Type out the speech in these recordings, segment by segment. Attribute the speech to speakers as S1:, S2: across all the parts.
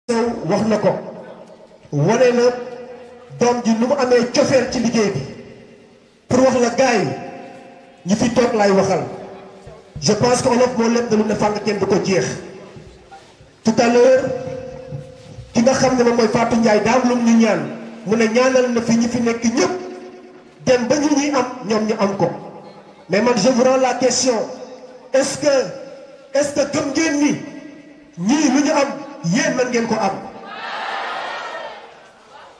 S1: wax na ko wane na doom ji nu mu amee cofeel ci liggéey bi pour wax la gars yi ñi fi toog laay waxal je pense que olof moo lépp na lu ne fàng kenn du ko jeex tout à l'heure ki nga xam ne moom mooy Fatou Ndiaye daam lu ñu ñaan mu ne ñaanal na fi ñi fi nekk ñëpp dem ba ñu ñuy am ñoom ñu am ko mais man je vous rends la question est-ce que gëm ngeen ni ñii lu ñu am yéen mën ngeen ko am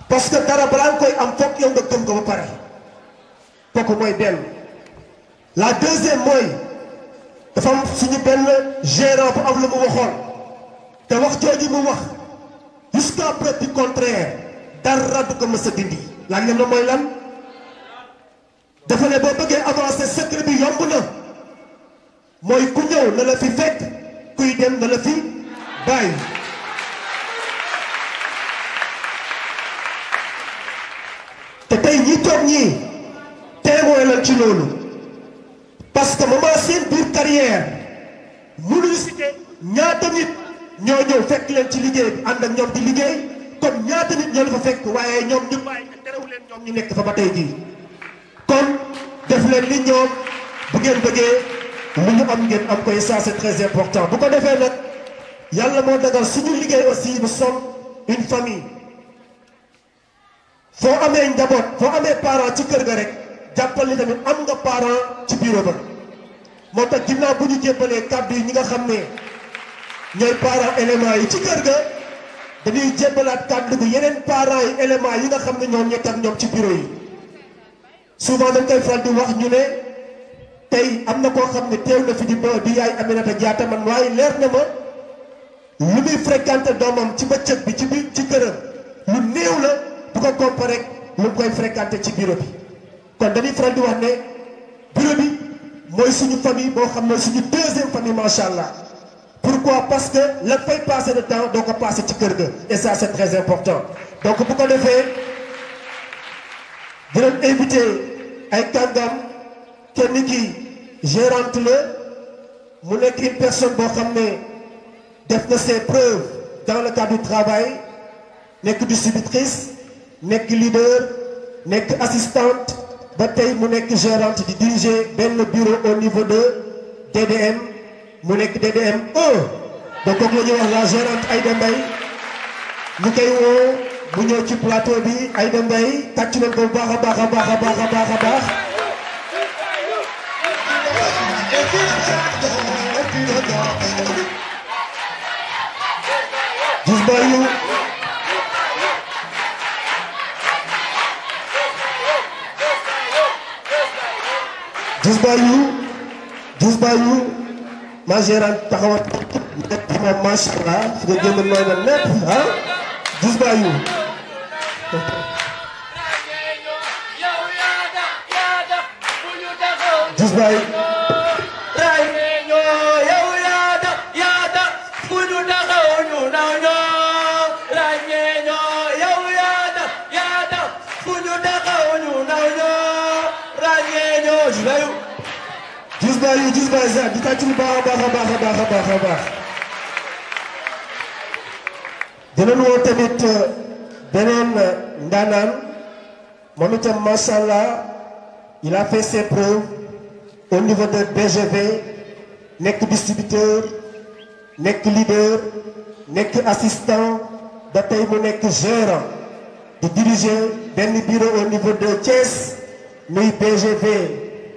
S1: parce que dara balaa nga koy am foog yow nga gëm ko ba pare kooku mooy benn. La deuxième mooy dafa am suñu benn gérant bu am lu mu waxoon te wax jooju mu wax jusqu'à preuve du contraire dara du ko mës a dindi laaj ngeen la mooy lan dafa ne boo bëggee avancer secret bi yomb na mooy ku ñëw na la fi fekk kuy dem na la fi bàyyi. te tey ñi toog ñii témoin lan ci loolu parce que moment seen biir carrière mënuñu cité ñaata nit ñoo ñëw fekk leen ci liggéey bi ànd ak ñoom di liggéey kon ñaata nit ñoo la fa fekk waaye ñoom ñu bàyyi te terewu leen ñoom ñu nekk fa ba tey jii kon def leen ni ñoom bu ngeen bëggee lu ñu am ngeen am koy ça c'est très important bu ko defee nag yàlla moo dagal suñu liggéey aussi nous sommes une famille foo amee njaboot foo amee parent ci kër ga rek jàppal ni tamit am nga parent ci bureau ba moo tax ginnaaw bu ñu jébbalee kàddu yi ñi nga xam ne ñooy parent éléments yi ci kër ga dañuy jébbalaat kàddu gi yeneen parents yi éléments yi nga xam ne ñoom ñett ak ñoom ci bureau yi souvent dañ koy faral di wax ñu ne tey am na koo xam ne teew na fi di yaay Aminata Diatta man waaye leer na ma lu muy fréquenté doomam ci bëccëg bi ci këram lu néew la bu ko comparé rek lu koy fréquenté ci bureau bi kon dañuy faral di wax ne bureau bi mooy suñu famille boo xam ne suñu deuxième famille macha allah pourquoi parce que la fay passer de temps doo ko passer ci kër ga et ça c'est très important donc bu ko defee di leen invité ay kàngam kenn ki gérante la mu nekk une personne boo xam ne def na ses preuves dans le cadre du travail nekk distributrice nekk leader nekk assistante ba tey mu nekk gérante di diriger benn bureau au niveau de DDM mu nekk DDM 1 donc kooku la ñuy wax la gérante Aïda Mbaye ñu koy woo mu ñëw ci plateau bi Aïda Mbaye tàcc nañ ko bu baax a baax a baax a baax a baax a baax. Djous Bayou ma gérante taxawal nekk moom macha allah fi nga génn nooy na lépp ah Djous Bayou Djous Bayou Djous Bayou di tàcc bu baax a baax a baax a baax a baax dinañ woo tamit beneen ndaanaan moom itam macha allah il a fait ses preuves au niveau de BGV nekk distributeur nekk leader nekk assistant ba tey mu nekk gérant di diriger benn bureau au niveau de Thiès muy BGV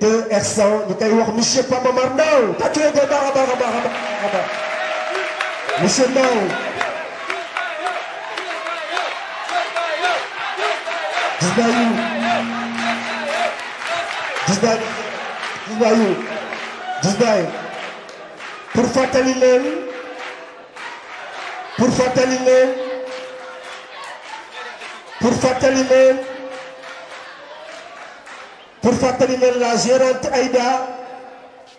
S1: 2 R100 ñu koy wax monsieur Papa Mar Ndaw tàcc leen ko baax a baax a baax a baax monsieur Ndaw Djous Bayou pour fàttali leen la gérante Aïda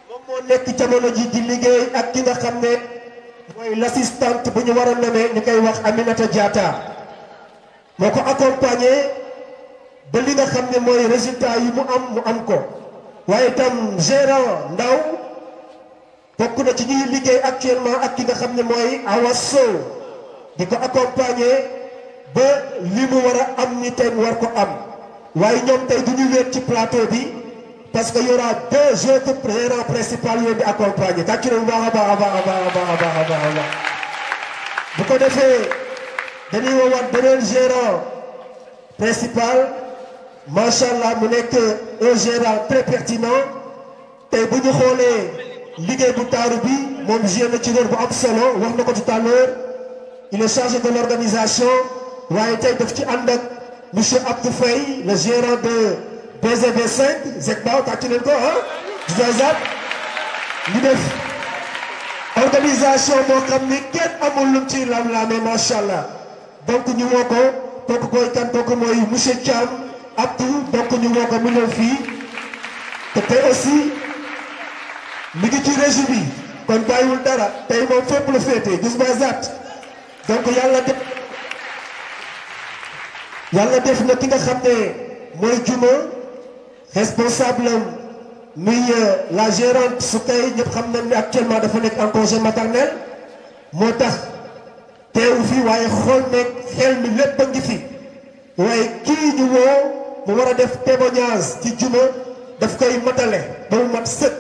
S1: moom moo nekk jamono ji di liggéey ak ki nga xam ne mooy l'assistante bu ñu war a nommer ñu koy wax Aminata Diatta moo ko accompagné ba li nga xam ne mooy résultat yi mu am ko waaye itam gérant Ndaw bokk na ci ñuy liggéey actuellement ak ki nga xam ne mooy Awa Sow di ko accompagner ba li mu war a am ni tey mu war ko am waaye ñoom tey du ñu wéet ci plateau bi parce que y aura deux autres gérants principaux yooyu di accompagner tàccu na bu baax a baax a baax a baax a baax a baax a baax bu ko defee dañuy woowaat beneen gérant principal macha allah mu nekk un gérant très pertinent tey bu ñu xoolee liggéey bu taaru bi moom joué na ci rôle bu am solo wax na ko tout à l'heure il est chargé de l'organisation waaye tey daf ci ànd ak monsieur Abdou Faye le gérant de BZB5 Zekbao tàcc leen ko ah Zazat ñu def organisation moo xam ni kenn amul lu ci lam-laame macha allah donc ñu woo ko kooku koy kan kooku mooy monsieur Thiam Abdou donc ñu woo ko mu ñëw fii te tey aussi mi ngi ci régie bi kon bàyyiwul dara tey moom fépp la féete gis nga Zat donc yàlla def na ki nga xam ne mooy Juma responsable muy la gérante su tey ñëpp xam nañ ne actuellement dafa nekk en congé maternel moo tax teewu fi waaye xool nekk xel mi lépp a ngi fi waaye kii ñu woo mu war a def témoignage ci Juma daf koy matale ba mu mat sëkk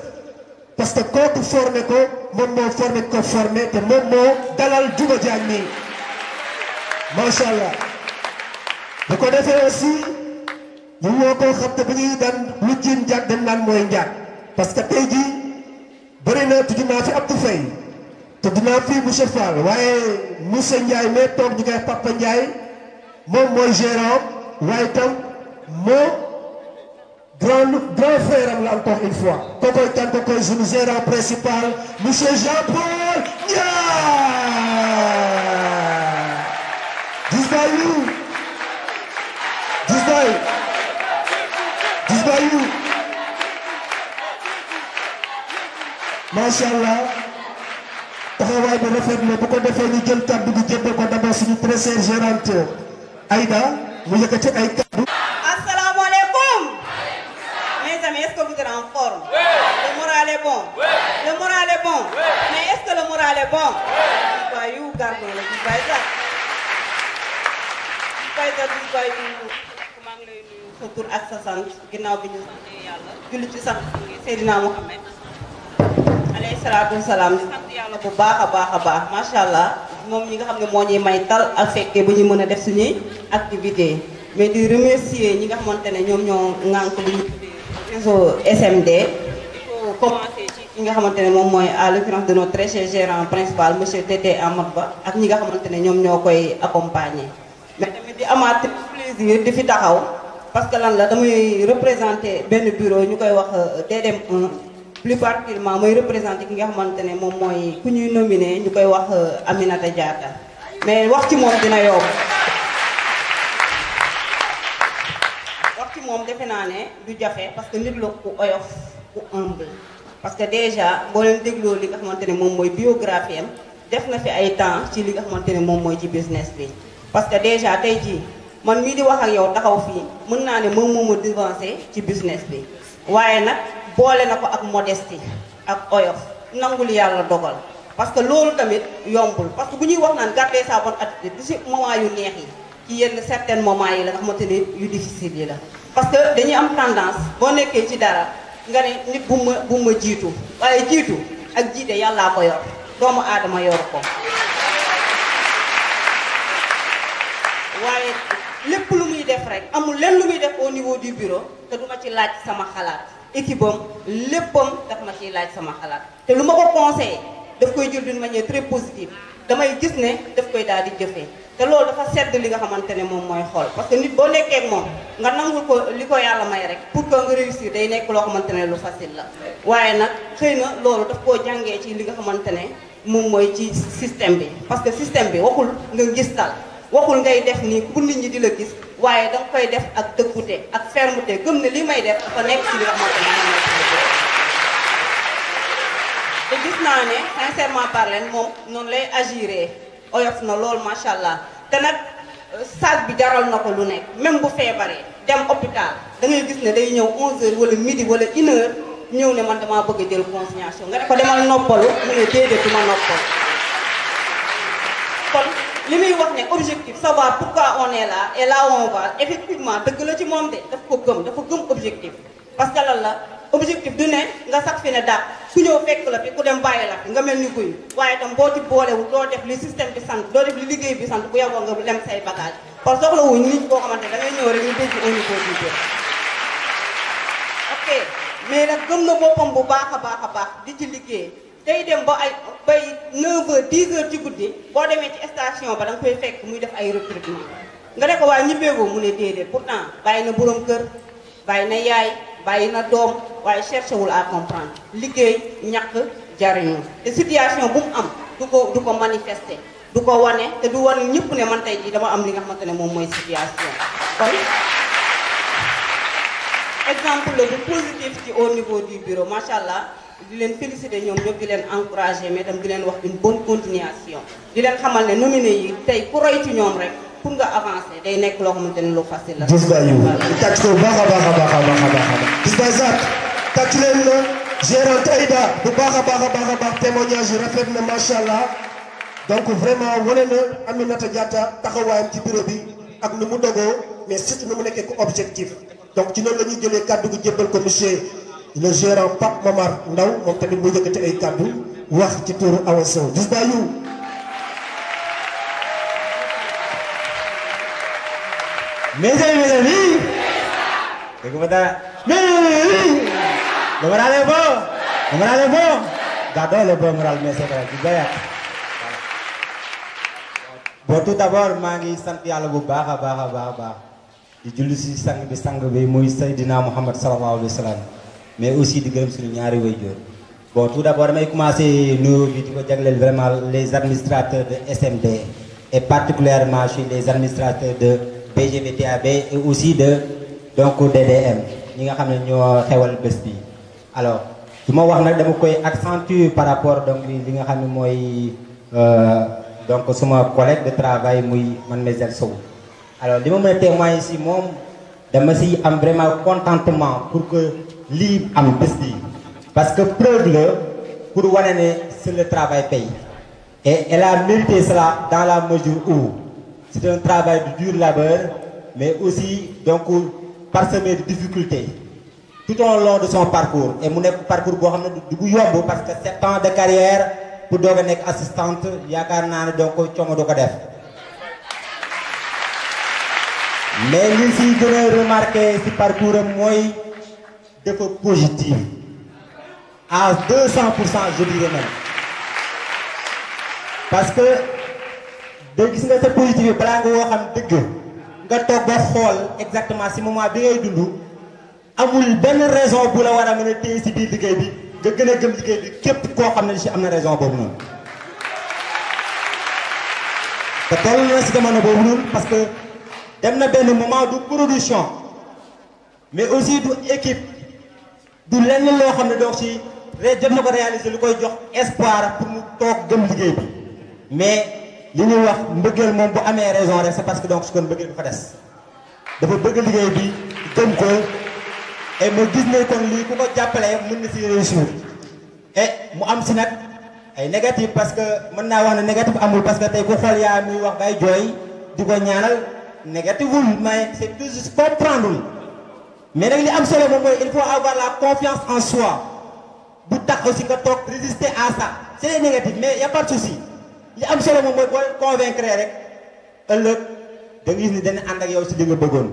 S1: parce que kooku formé ko moom moo formé ko formé te moom moo dalal Juma Diagne nii macha allah bu ko defee aussi ñu woo koo xam te bu ñuy daan lu jiin njaag dañ naan mooy njaag parce que tey jii bëri na tudd naa fi Abdou Faye tudd naa fi monsieur Fall waaye monsieur Ndiaye mais toog ñu koy Papa Ndiaye moom mooy gérant waaye tam moo grand frère am la encore une fois kookoy kan kookoy suñu gérant principal monsieur Jean-Paul Ndiaye Disbayu macha allah taxawaay bi rafet na bu ko defee ñu jël kàddu gi jébbal ko d'abord suñu très chère gérante Aïda mu yëkkati ay kàddu.
S2: Asalaamaaleykum. Mes amis, est-ce que vous êtes en forme? Le moral est bon. Le moral est bon. Mais est-ce que le moral est bon? Disbayu gardons le Disbayu. Disbayu. sa tur ak sa sant ginnaaw bi ñu sant yàlla julli ci sant Seydina Muhammad alayhi salaatu wasalaam di sant yàlla bu baax a baax macha allah moom ñi nga xam ne moo ñuy may tal ak fekkee bu ñu mën a def suñuy activité mais di remercier ñi nga xamante ne ñoom ñoo ŋànk lu ñu tuddee réseau SMD il faut commencer ci ñi nga xamante ne moom mooy à l'occurrence de notre très cher gérant principal monsieur Tété Amadou Ba ak ñi nga xamante ne ñoom ñoo koy accompagner mais tamit di amaat plaisir di fi taxaw parce que lan la damay représenter benn bureau ñu koy wax DDM1 plus particulièrement mooy représenter ki nga xamante ne moom mooy ku ñuy nominé ñu koy wax Aminata Diatta mais wax ci moom dina yomb wax ci moom defe naa ne du jafe parce que nit la ku oyof ku humble parce que déjà boo leen dégloo li nga xamante ne moom mooy biographie am def na fi ay temps ci li nga xamante ne moom mooy ci business bi parce que déjà tey jii man mii di wax ak yow taxaw fii mën naa ne moom moo ma devancé ci business bi waaye nag boole na ko ak modestie ak oyof nangul yàlla dogal parce que loolu tamit yombul parce que bu ñuy wax naan garder sa bonne attitude du si moment yu neex yi ci yenn certains moments yi la nga xamante ne yu difficile yi la parce que dañuy am tendance boo nekkee ci dara nga ne nit bu ma jiitu waaye jiitu ak jiite yàllaa ko yor doomu aadama yor ko waaye lépp lu muy def rek amul lenn lu muy def au niveau du bureau te duma ci laaj sama xalaat équipe am léppam daf ma ciy laaj sama xalaat te lu ma ko conseillé daf koy jël d'une manière très positive damay gis ne daf koy daal di jëfee te loolu dafa sedd li nga xamante ne moom mooy xool parce que nit boo nekkee ak moom nga nangul ko li ko yàlla may rek pour que nga réussir day nekk loo xamante ne lu facile la waaye nag xëy na loolu daf koo jàngee ci li nga xamante ne moom mooy ci système bi parce que système bi waxul nga gis tal waxul ngay def nii pour nit ñi di la gis waaye danga koy def ak dëggute ak fermeté gëm ne li may def dafa nekk ci li nga xamante ne moom te gis naa ne sincèrement parler moom noonu lay agiré oyof na lool macha allah te nag sac bi jaral na ko lu nekk même bu feebaree dem hôpital da ngay gis ne day ñëw 11h wala midi wala 1h ñëw ne man damaa bëgg a jël consignation nga ne ko demal noppalu mu ne déedéet du ma noppal kon li muy wax ne objectif savoir pourquoi on est là et là où on va effectivement dëgg la ci moom de dafa gëm objectif parce que lan la objectif du ne nga sax fi ne daal ku ñëw fekk la fi ku dem bàyyi la fi nga mel ni guy waaye itam boo ci boolewul doo def li système bi sant doo def li liggéey bi sant bu yeboo nga lem say bagage parce que soxla wuñ nit boo xamante da ngay ñëw rek ñu dégg au niveau du bureau ok mais nag gëm na boppam bu baax a baax di ci liggéey tey dem ba ay bay 9h 10h ci guddi boo demee ci station ba da nga koy fekk muy def ay recrutement nga ne ko waaye ñibbeegoo mu ne déedéet pourtant bàyyi na borom kër bàyyi na yaay bàyyi na doom waaye cherché wul à comprendre liggéey ñàkk jariñu te situation bu mu am du ko manifester du ko wane te du wane ñëpp ne man tey jii dama am li nga xamante ne moom mooy situation kon exemple la bu positif ci au niveau du bureau macha allah di leen féliciter ñoom ñëpp di leen encourager mais tam di leen wax une bonne continuation di leen xamal ne nominé yi tey ku roy ci ñoom rek pour nga avancer day nekk loo xamante ne lu facile la.
S1: gis nga yow tàcc ko baax a baax gis nga Zak tàcc leen la gérante Aïda bu baax a baax témoignage yi rafet na macha allah donc vraiment wane na Aminata Diatta taxawaayam ci bureau bi ak nu mu dogoo mais surtout nu mu nekkee ko objectif donc ci noonu la ñuy jëlee kàddu gi jébbal ko monsieur le gérant Pape Mamar Ndaw moom tamit mu yëkkati ay kàddu wax ci turu Awa Sow gis nga yow.
S3: Mes amis, ¿cómo está? ¿Lo moral es bon? ¿Lo moral es bon? J'adore le bon moral, mais c'est vrai, du bien. Bon, tout d'abord, maa ngi sant Yàlla bu baax a baax di julli si sang bi muy Seydina Muhammad sallallahu alayhi wa sallam mais aussi di gërëm suñu ñaari waajur. Bon, tout d'abord, damay commencer nuyoo bi di ko jagleel vraiment les administrateurs de SMD et particulièrement chez les administrateurs de BGVTAB et aussi de donc DDM ñi nga xam ne ñoo xewal bés bi alors su ma wax nag dama koy accentuer par rapport donc li nga xam ne mooy donc suma collègue de travail muy mademoiselle Sow alors li ma mën a témoigner si moom dama si am vraiment contentement pour que lii am bés bi parce que preuve la pour wane ne c'est le travail paye et elle a mérité cela dans la mesure où c'est un travail de dur labeur, mais aussi donc parsemé de difficultés tout au long de son parcours. Et mon parcours du yomb parce que 7 ans de carrière pour devenir assistante, yakarna donc chongo do ko def. Mais li ci gëna remarquer ci parcours moy dafa positif. À 200% je dirais même. Parce que de gis nga sa positif yi balaa nga woo xam dëgg nga toog ba xool exactement si moment bi ngay dund amul benn raison bu la war a mën a téye si biir liggéey bi nga gën a gëm liggéey bi képp koo xam ne si am na raison boobu noonu. te toll na si jamono boobu noonu parce que dem na benn moment du production mais aussi du équipe du lenn loo xam ne donc si jot na ko réaliser lu koy jox espoir pour mu toog gëm liggéey bi mais. li ñuy wax mbëggeel moom bu amee raison rek c'est parce que donc su kon mbëggeel bi fa des dafa bëgg liggéey bi gëm ko et ma gis ne kon lii ku ko jàppale mën na si réussir et mu am si nag ay négatif parce que mën naa wax ne négatif amul parce que tey ku xool yaa muy wax bay jooy di ko ñaanal négatiful mais c'est tout juste comprendre mais nag li am solo moom mooy il faut avoir la confiance en soi bu tax aussi nga toog résister à ça c'est négatif mais y a pas de souci li am solo moom mooy boo convaincre rek ëllëg da nga gis ni dana ànd ak yow si li nga bëggoon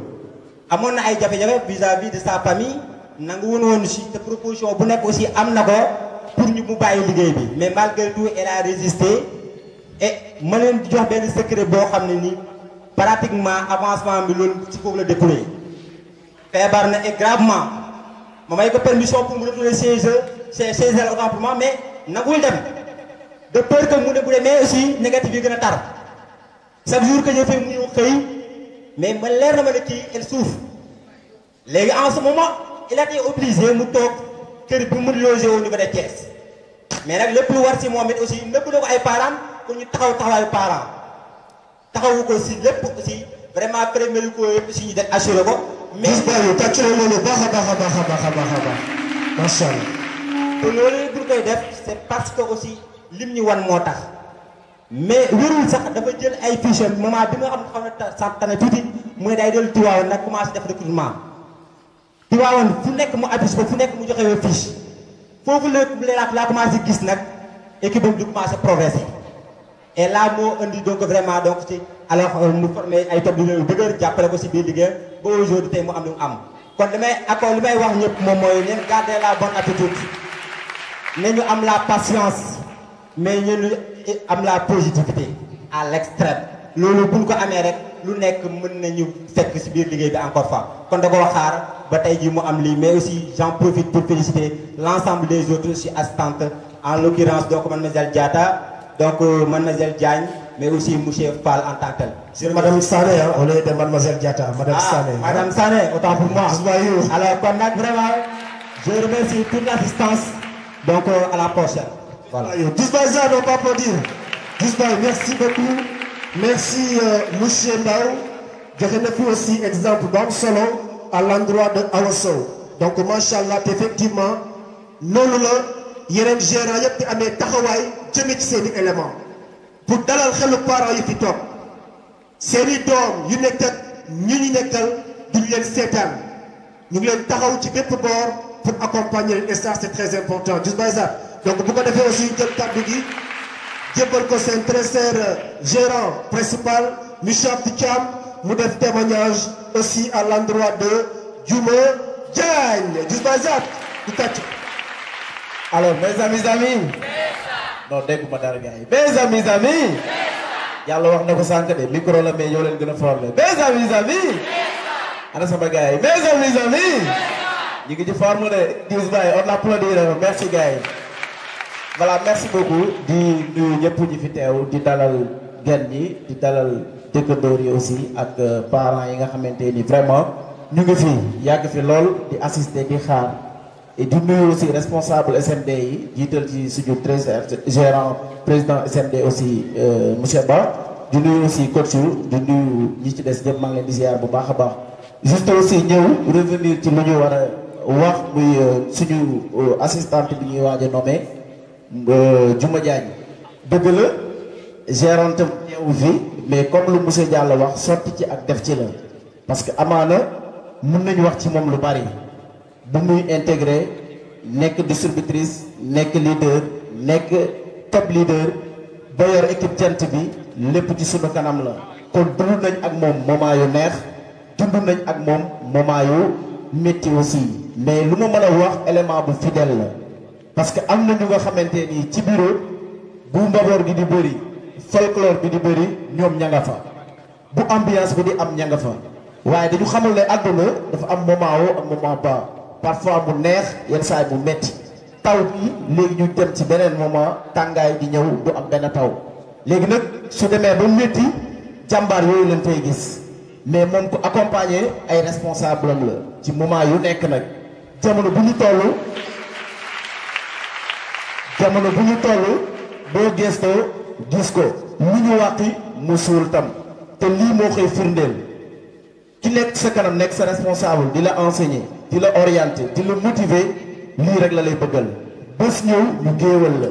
S3: amoon na ay jafe-jafe vis-à-vis de sa famille nangu woon si te proposition bu nekk aussi am na ko pour ñu mu bàyyi liggéey bi mais malgré tout elle a résisté et ma leen di jox benn secret boo xam ne ni pratiquement avancement bi loolu ci foofu la découlé feebar na et gravement ma may ko permission pour mu retourner chez elle autant pour moi mais nagul dem de peur que mu ne bu demee aussi négatif yi gën a tar chaque jour que ñu fay mu ñëw xëy mais ma leer na ma ne kii elle souffre léegi en ce moment il a été obligé mu toog kër bi mu logé au niveau de Thiès mais nag lépp lu war si moom it aussi lépp na ko ay parents pour ñu taxawaayu parents taxawu ko si lépp aussi vraiment premier ko yëpp si ñu def assuré ko. mais
S1: Baye tàcc na loolu baax a baax macha allah.
S3: te loolu pour koy def c'est parce que aussi lim ñu wan moo tax mais wérul sax dafa jël ay fiches moment bi nga xam ne xam na tane tuuti mooy day dellu Tivaouane nag commencé def recrutement Tivaouane fu nekk mu affiche ba fu nekk mu joxe fiche foofu la commencé gis nag équipe boobu di commencé progresser et là moo indi donc vraiment donc ci alors mu formé ay top yu dëgër jàppale ko si biir liggéey ba aujourd'hui tey mu am lu mu am kon li may wax ñëpp moom mooy leen garder la bonne attitude nañu am la patience mais ñu am la positivité à l'extrême loolu buñ ko amee rek lu nekk mën nañu fekk si biir liggéey bi encore fois kon da koo xaar ba tey jii mu am lii mais aussi j'en profite pour féliciter l'ensemble des autres si assistantes en l'occurrence donc mademoiselle Diatta donc mademoiselle Diagne mais aussi monsieur Fall en tant que tel.
S1: C'est madame Sané, hein, on est de mademoiselle Diatta, madame Sané.
S3: Madame Sané, autant pour moi. Alors kon nag vraiment je remercie toute l'assistance donc à la prochaine. Voilà.
S1: Disbaïza, on va applaudir. Disbaï, merci beaucoup. Merci monsieur Ndao. Je remercie aussi exemple dans solo à l'endroit de Awaso. Donc machallah effectivement noonu la yeneen gérant yëpp di amee taxawaay jëmee ci seeni élément pour dalal xelu parents yi fi toog seeni doom yu nekk ak ñu nekkal duñ leen seetaan ñu ngi leen taxaw ci bépp boor pour accompagner leen et ça c'est très important Disbaïza donc bu ko defee aussi jël kàddu gi jébbal ko seen très cher gérant principal monsieur Abdou Thiam mu def témoignage aussi à l'endroit de Diouma Diagne Disbaïza du tàcc.
S4: Alors mes amis non dégguma dara gars yi mes amis yàlla wax na ko sànq de micro la mais yow leen gën a formé mes amis ana sama gars yi mes amis ñu ngi ci forme de Disbaï on applaudit merci gars yi voilà merci beaucoup di nuyu ñëpp ñi fi teew di dalal gan ñi di dalal dëkkandoor yi aussi ak parents yi nga xamante ni vraiment ñu ngi fi yàgg fi lool di assister di xaar et di nuyu aussi responsable SMD yi jiital ci suñu trésor gérant président SMD aussi monsieur Ba di nuyu aussi coach yu di nuyu ñi ci des ñëpp maa ngi leen di ziar bu baax a baax juste aussi ñëw revenir ci lu ñu war a wax muy suñu assistante bi ñuy waaj a nommé Diouma Diagne dëgg la gérante ñëw fi mais comme lu monsieur Diallo wax sotti ci ak def ci la parce que amaana mën nañu wax ci moom lu bari bu muy intégré nekk distributrice nekk leader nekk top leader ba yor équipe jant bi lépp ci sunu kanam la kon dund nañ ak moom moment yu neex dund nañ ak moom moment yu métti aussi mais lu ma mën a wax élément bu fidèle la parce que am na ñu nga xamante ni ci bureau bu mbaboor gi di bëri folklore bi di bëri ñoom ña nga fa bu ambiance bi di am ña nga fa waaye dañu xamul ne àdduna dafa am moment woo ak moment ba parfois mu neex yenn saay mu metti taw bi léegi ñu dem ci beneen moment tàngaay di ñëw du am benn taw léegi nag su demee ba métti jàmbaar yooyu leen fay gis mais moom ko accompagner ay responsable am la ci moment yu nekk nag jamono bu ñu toll boo gëstoo gis ko lu ñu wàqi mu suul tam te lii moo koy firndeel ki nekk sa kanam nekk sa responsable di la enseigner di la orienter di la motiver lii rek la lay bëggal bés ñëw ñu géewal la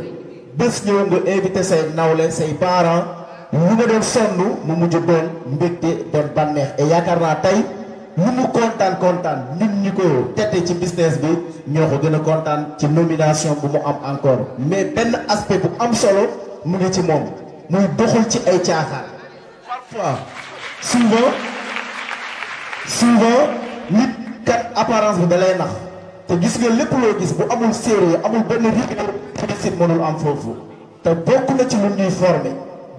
S4: bés ñëw nga invité say nawle say parents lu nga doon sonn mu mujj doon mbégte doon bànneex et yaakaar naa tey lu mu kontaan ñun ñi ko tete ci business bi ñoo ko gën a kontaan ci nomination bu mu am encore mais benn aspect bu am solo mu ngi ci moom muy doxul ci ay caaxaan parfois souvent nit kat apparence bi da lay nax te gis nga lépp loo gis bu amul sérieux amul benn rigueur réussite mënul am foofu te bokk na ci lu ñuy formé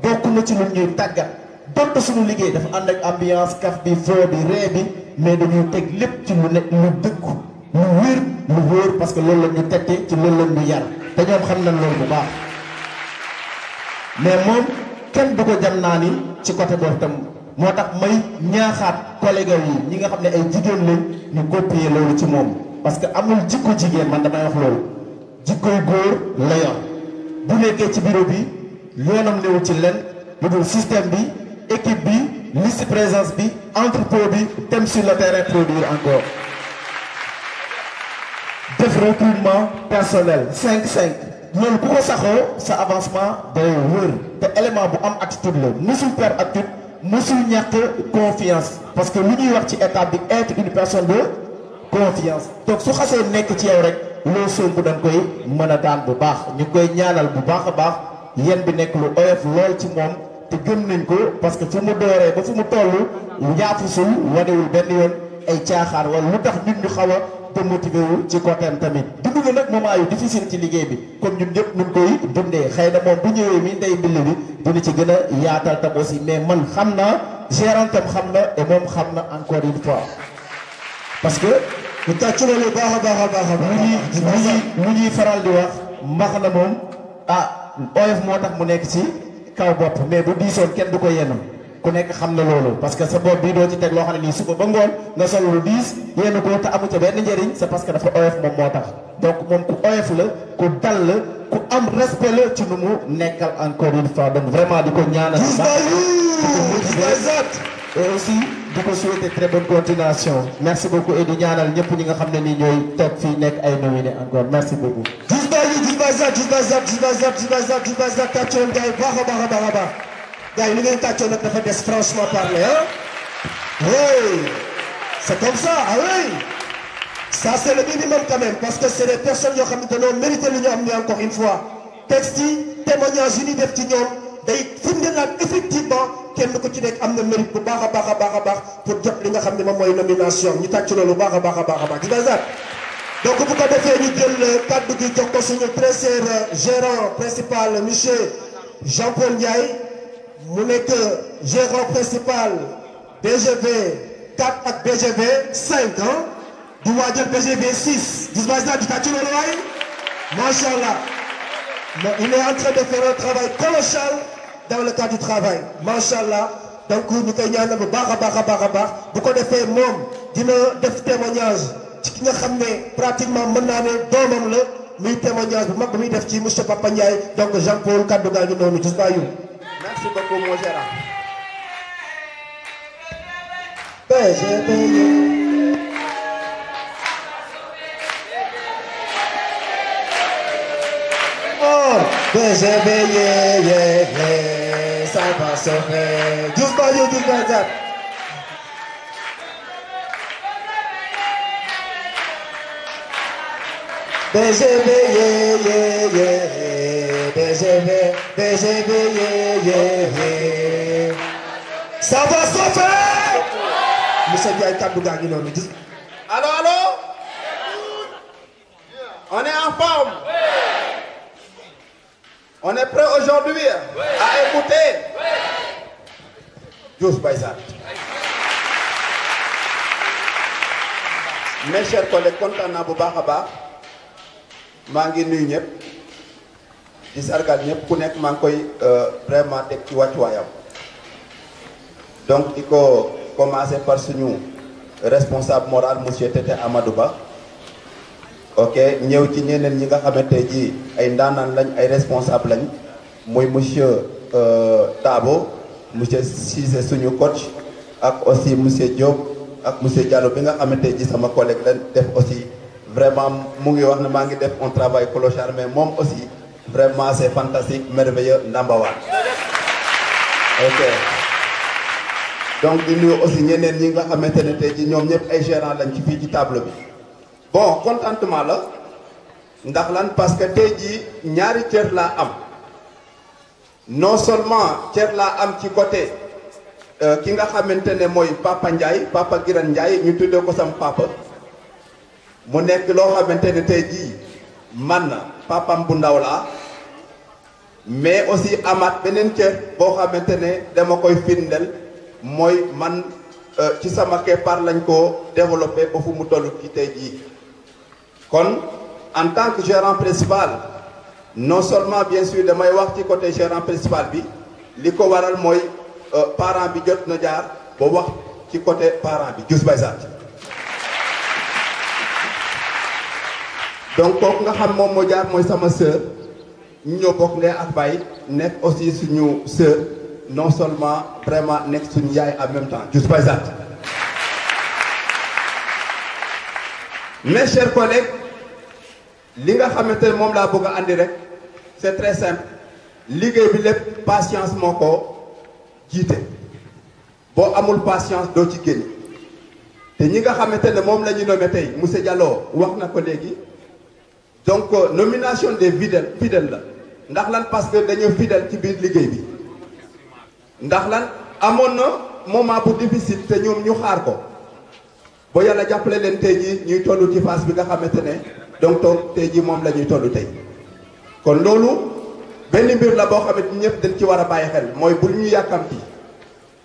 S4: bokk na ci lu ñuy tàggat donte suñu liggéey dafa ànd ak ambiance kaf bi foo bi ree bi mais dañuy teg lépp ci lu nekk lu dëggu lu wér lu wóor parce que loolu la ñu tette ci loolu la ñu yar te ñoom xam nañ loolu bu baax mais moom kenn du ko jam naa ni ci côté boobu tam moo tax may ñaaxaat collègue yi ñi nga xam ne ay jigéen lañ ñu copier loolu ci moom parce que amul jikko jigéen man damay wax loolu jikkoy góor la yor bu nekkee ci bureau bi yoonam newul ci len lu dul système bi équipe bi liste présence bi entrepôt bi dem sur le terrain produire encore def recrutement personnel 5-5 loolu ku ko saxoo sa avancement day wër te élément bu am attitude la musul perdre attitude musul ñàkk confiance parce que lu ñuy wax ci état bi être une personne de confiance donc su xasee nekk ci yow rek loo sóobu da nga koy mën a daan bu baax ñu koy ñaanal bu baax a baax yéen bi nekk lu oyof lool ci moom te gëm nañ ko parce que fu mu dooree ba fu mu toll njaafusul wanewul benn yoon ay caaxaan wala lu tax nit ñu xaw a démotivé wu ci côté tamit dund na nag moment yu difficile ci liggéey bi comme ñun ñëpp ñu koy dundee xëy na moom bu ñëwee mi ndey mbill bi dina ci gën a yaatal tam aussi mais man xam naa gérant tam xam na et moom xam na encore une fois parce que
S1: ñu tàccu lu baax a baax a baax a baax.
S4: lu ñuy faral di wax mbax na moom oyof moo tax mu nekk ci kaw bopp mais bu diisoon kenn du ko yenn ku nekk xam na loolu parce que sa bopp bii doo ci teg loo xam ne nii suba ba ngoon nga sol lu diis yenn ko te amu ca benn njëriñ c'est parce que dafa oyof moom moo tax donc moom ku oyof la ku dal la ku am respect la ci nu mu nekkal encore une fois donc vraiment di ko ñaanal et aussi di ko souhaiter très bonne continuation merci beaucoup et di ñaanal ñëpp ñi nga xam ne nii ñooy toog fii nekk ay nominé encore merci beaucoup.
S1: tàccoon gars yi baax a baax a baax a baax gars yi li ngeen tàccoon nag dafa des franchement parler hein. oui c'est comme ça ah oui ça c'est le minimum quand même parce que c'est des personnes yoo xam ne dañoo mérité li ñu am ni encore une fois texte yi témoignage yi ñuy def ci ñoom day firnde nag effectivement kenn ku ci nekk am na mérite bu baax a baax a baax a baax pour jot li nga xam ne moom mooy nomination ñu tàcc loolu baax a baax a baax a baax gis nga sax donc bu ko defee ñu jël kàddu gi jox ko suñu très cher gérant principal monsieur Jean-Paul Ndiaye mu nekk gérant principal BGV 4 ak BGV 5 ah du waajal BGV 6 gis nga sax di tàcc loolu waaye macha allah il est en train de faire un travail colossal dans le cadre du travail macha allah donc ñu koy ñaanal bu baax a baax a baax a baax bu ko defee moom dina def témoignage ci ki nga xam ne pratiquement mën naa ne doomam la muy témoignage bu mag bu muy def ci monsieur Papa Ndiaye donc Jean-Paul kaddu gaa ngi noonu gis nga yu.
S5: merci beaucoup mon gérant.
S1: BGV ça va se faire. Just by you, just by that. BGV BGV ça va se faire. Monsieur Ndiaye kaddu gaa ngi noonu gis.
S5: Allô, allô? On est en forme. On est prêt aujourd'hui à écouter. Diouf Baysat. Mes chers collègues, kontaan naa bu baax a baax maa ngi nuyu ñëpp di sargal ñëpp ku nekk maa ngi koy vraiment teg ci wàccuwaayam. Donc di ko commencer par suñu responsable moral monsieur Tete Amadou Ba. ok ñëw ci ñeneen ñi nga xamante ji ay ndaanaan lañ ay responsable lañ muy monsieur Dabo monsieur Cissé suñu coach ak aussi monsieur Diop ak monsieur Diallo bi nga xamante ji sama collègue lañ def aussi vraiment mu ngi wax ne maa ngi def un travail colossal mais moom aussi vraiment c'est fantastique merveilleux ndambawaan ok donc di nuyu aussi ñeneen ñi nga xamante ne tey ji ñoom ñëpp ay gérant lañ ci fii ci table bi bon contentement la ndax lan parce que tey jii ñaari cër laa am non seulement cër laa am ci côté ki nga xamante ne mooy Papa Ndiaye Papa Giran Ndiaye ñu tuddee ko sam papa mu nekk loo xamante ne tey jii man papam bu ndaw laa mais aussi amaat beneen cër boo xamante ne dama koy firndeel mooy man ci sama keppaar lañ ko développé ba fu mu toll ci tey jii. kon en tant que gérant principal non seulement bien sûr damay wax ci côté gérant principal bi li ko waral mooy parent bi jot na jaar ba wax ci côté parent bi Diouf Baysat donc kooku nga xam moom moo jaar mooy sama sœur ñu ñoo bokk ndey ak baay nekk aussi suñu sœur non seulement vraiment nekk suñu yaay en même temps Diouf Baysat. Mes chers collègues li nga xamante ne moom laa bëgg a andi rek c'est très simple liggéey bi lépp patience moo ko jiite boo amul patience doo ci génn te ñi nga xamante ne moom la ñu nommé tey monsieur Diallo wax na ko léegi donc nomination des fidèles la ndax lan parce que dañoo fidèle ci biir liggéey bi ndax lan amoon na moment bu difficile te ñoom ñu xaar ko ba yàlla jàppale leen tey jii ñuy toll ci phase bi nga xamante ne donc tey jii moom la ñuy toll tey kon loolu benn mbir la boo xamante ni ñëpp dañ ci war a bàyyi xel mooy bul ñu yàkkamti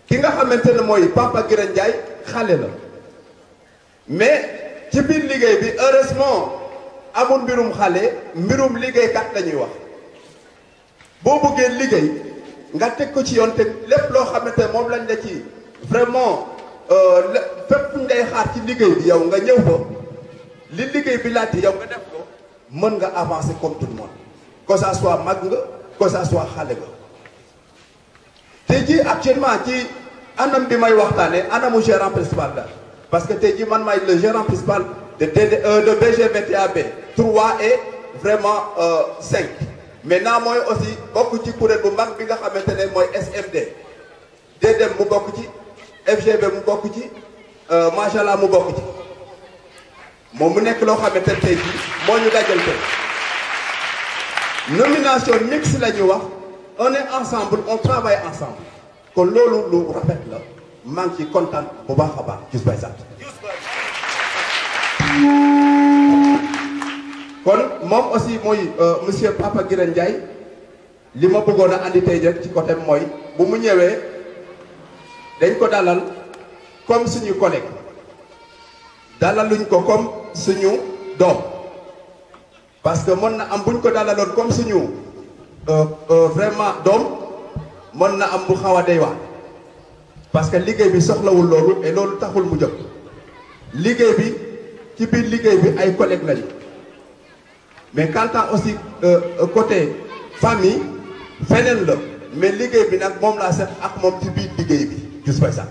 S5: ki nga xamante ne mooy Papa Guiragne Ndiaye xale la mais ci biir liggéey bi heureusement amul mbirum xale mbirum liggéeykat la ñuy wax boo bëggee liggéey nga teg ko ci yoon te lépp loo xamante ne moom lañ la ci vraiment fépp fu ñu lay xaar ci liggéey bi yow nga ñëw ko li liggéey bi laajte yow nga def ko mën nga avancer comme tout le monde que ça soit mag nga que ça soit xale nga tey jii actuellement ci anam bi may waxtaanee anamu gérant principal la parce que tey jii man maay le gérant principal de BGVTAB 3 et vraiment 5 maintenant mooy aussi bokk ci kuréel bu mag bi nga xamante ne mooy SMD DDM mu bokk ci FGB mu bokk ci macha allah mu bokk ci moom mu nekk loo xamante ne tey jii moo ñu dajal tey nomination mixte la ñu wax on est ensemble on travaille ensemble kon loolu lu rafet la maa ngi ci kontaan bu baax a baax Youssou Baye sant kon moom aussi mooy monsieur Papa Guiragne Ndiaye li ma bëggoon a andi tey jii ci côté mooy bu mu ñëwee dañ ko dalal comme suñu collègue dalaluñ ko comme suñu doom parce que mën na am buñ ko dalaloon comme suñu vraiment doom mën na am bu xaw a dey waar parce que liggéey bi soxlawul loolu et loolu taxul mu jóg liggéey bi ci biir liggéey bi ay collègues lañu mais quant à aussi côté famille feneen la mais liggéey bi nag moom laa seet ak moom ci biir liggéey bi Youssou Baye sant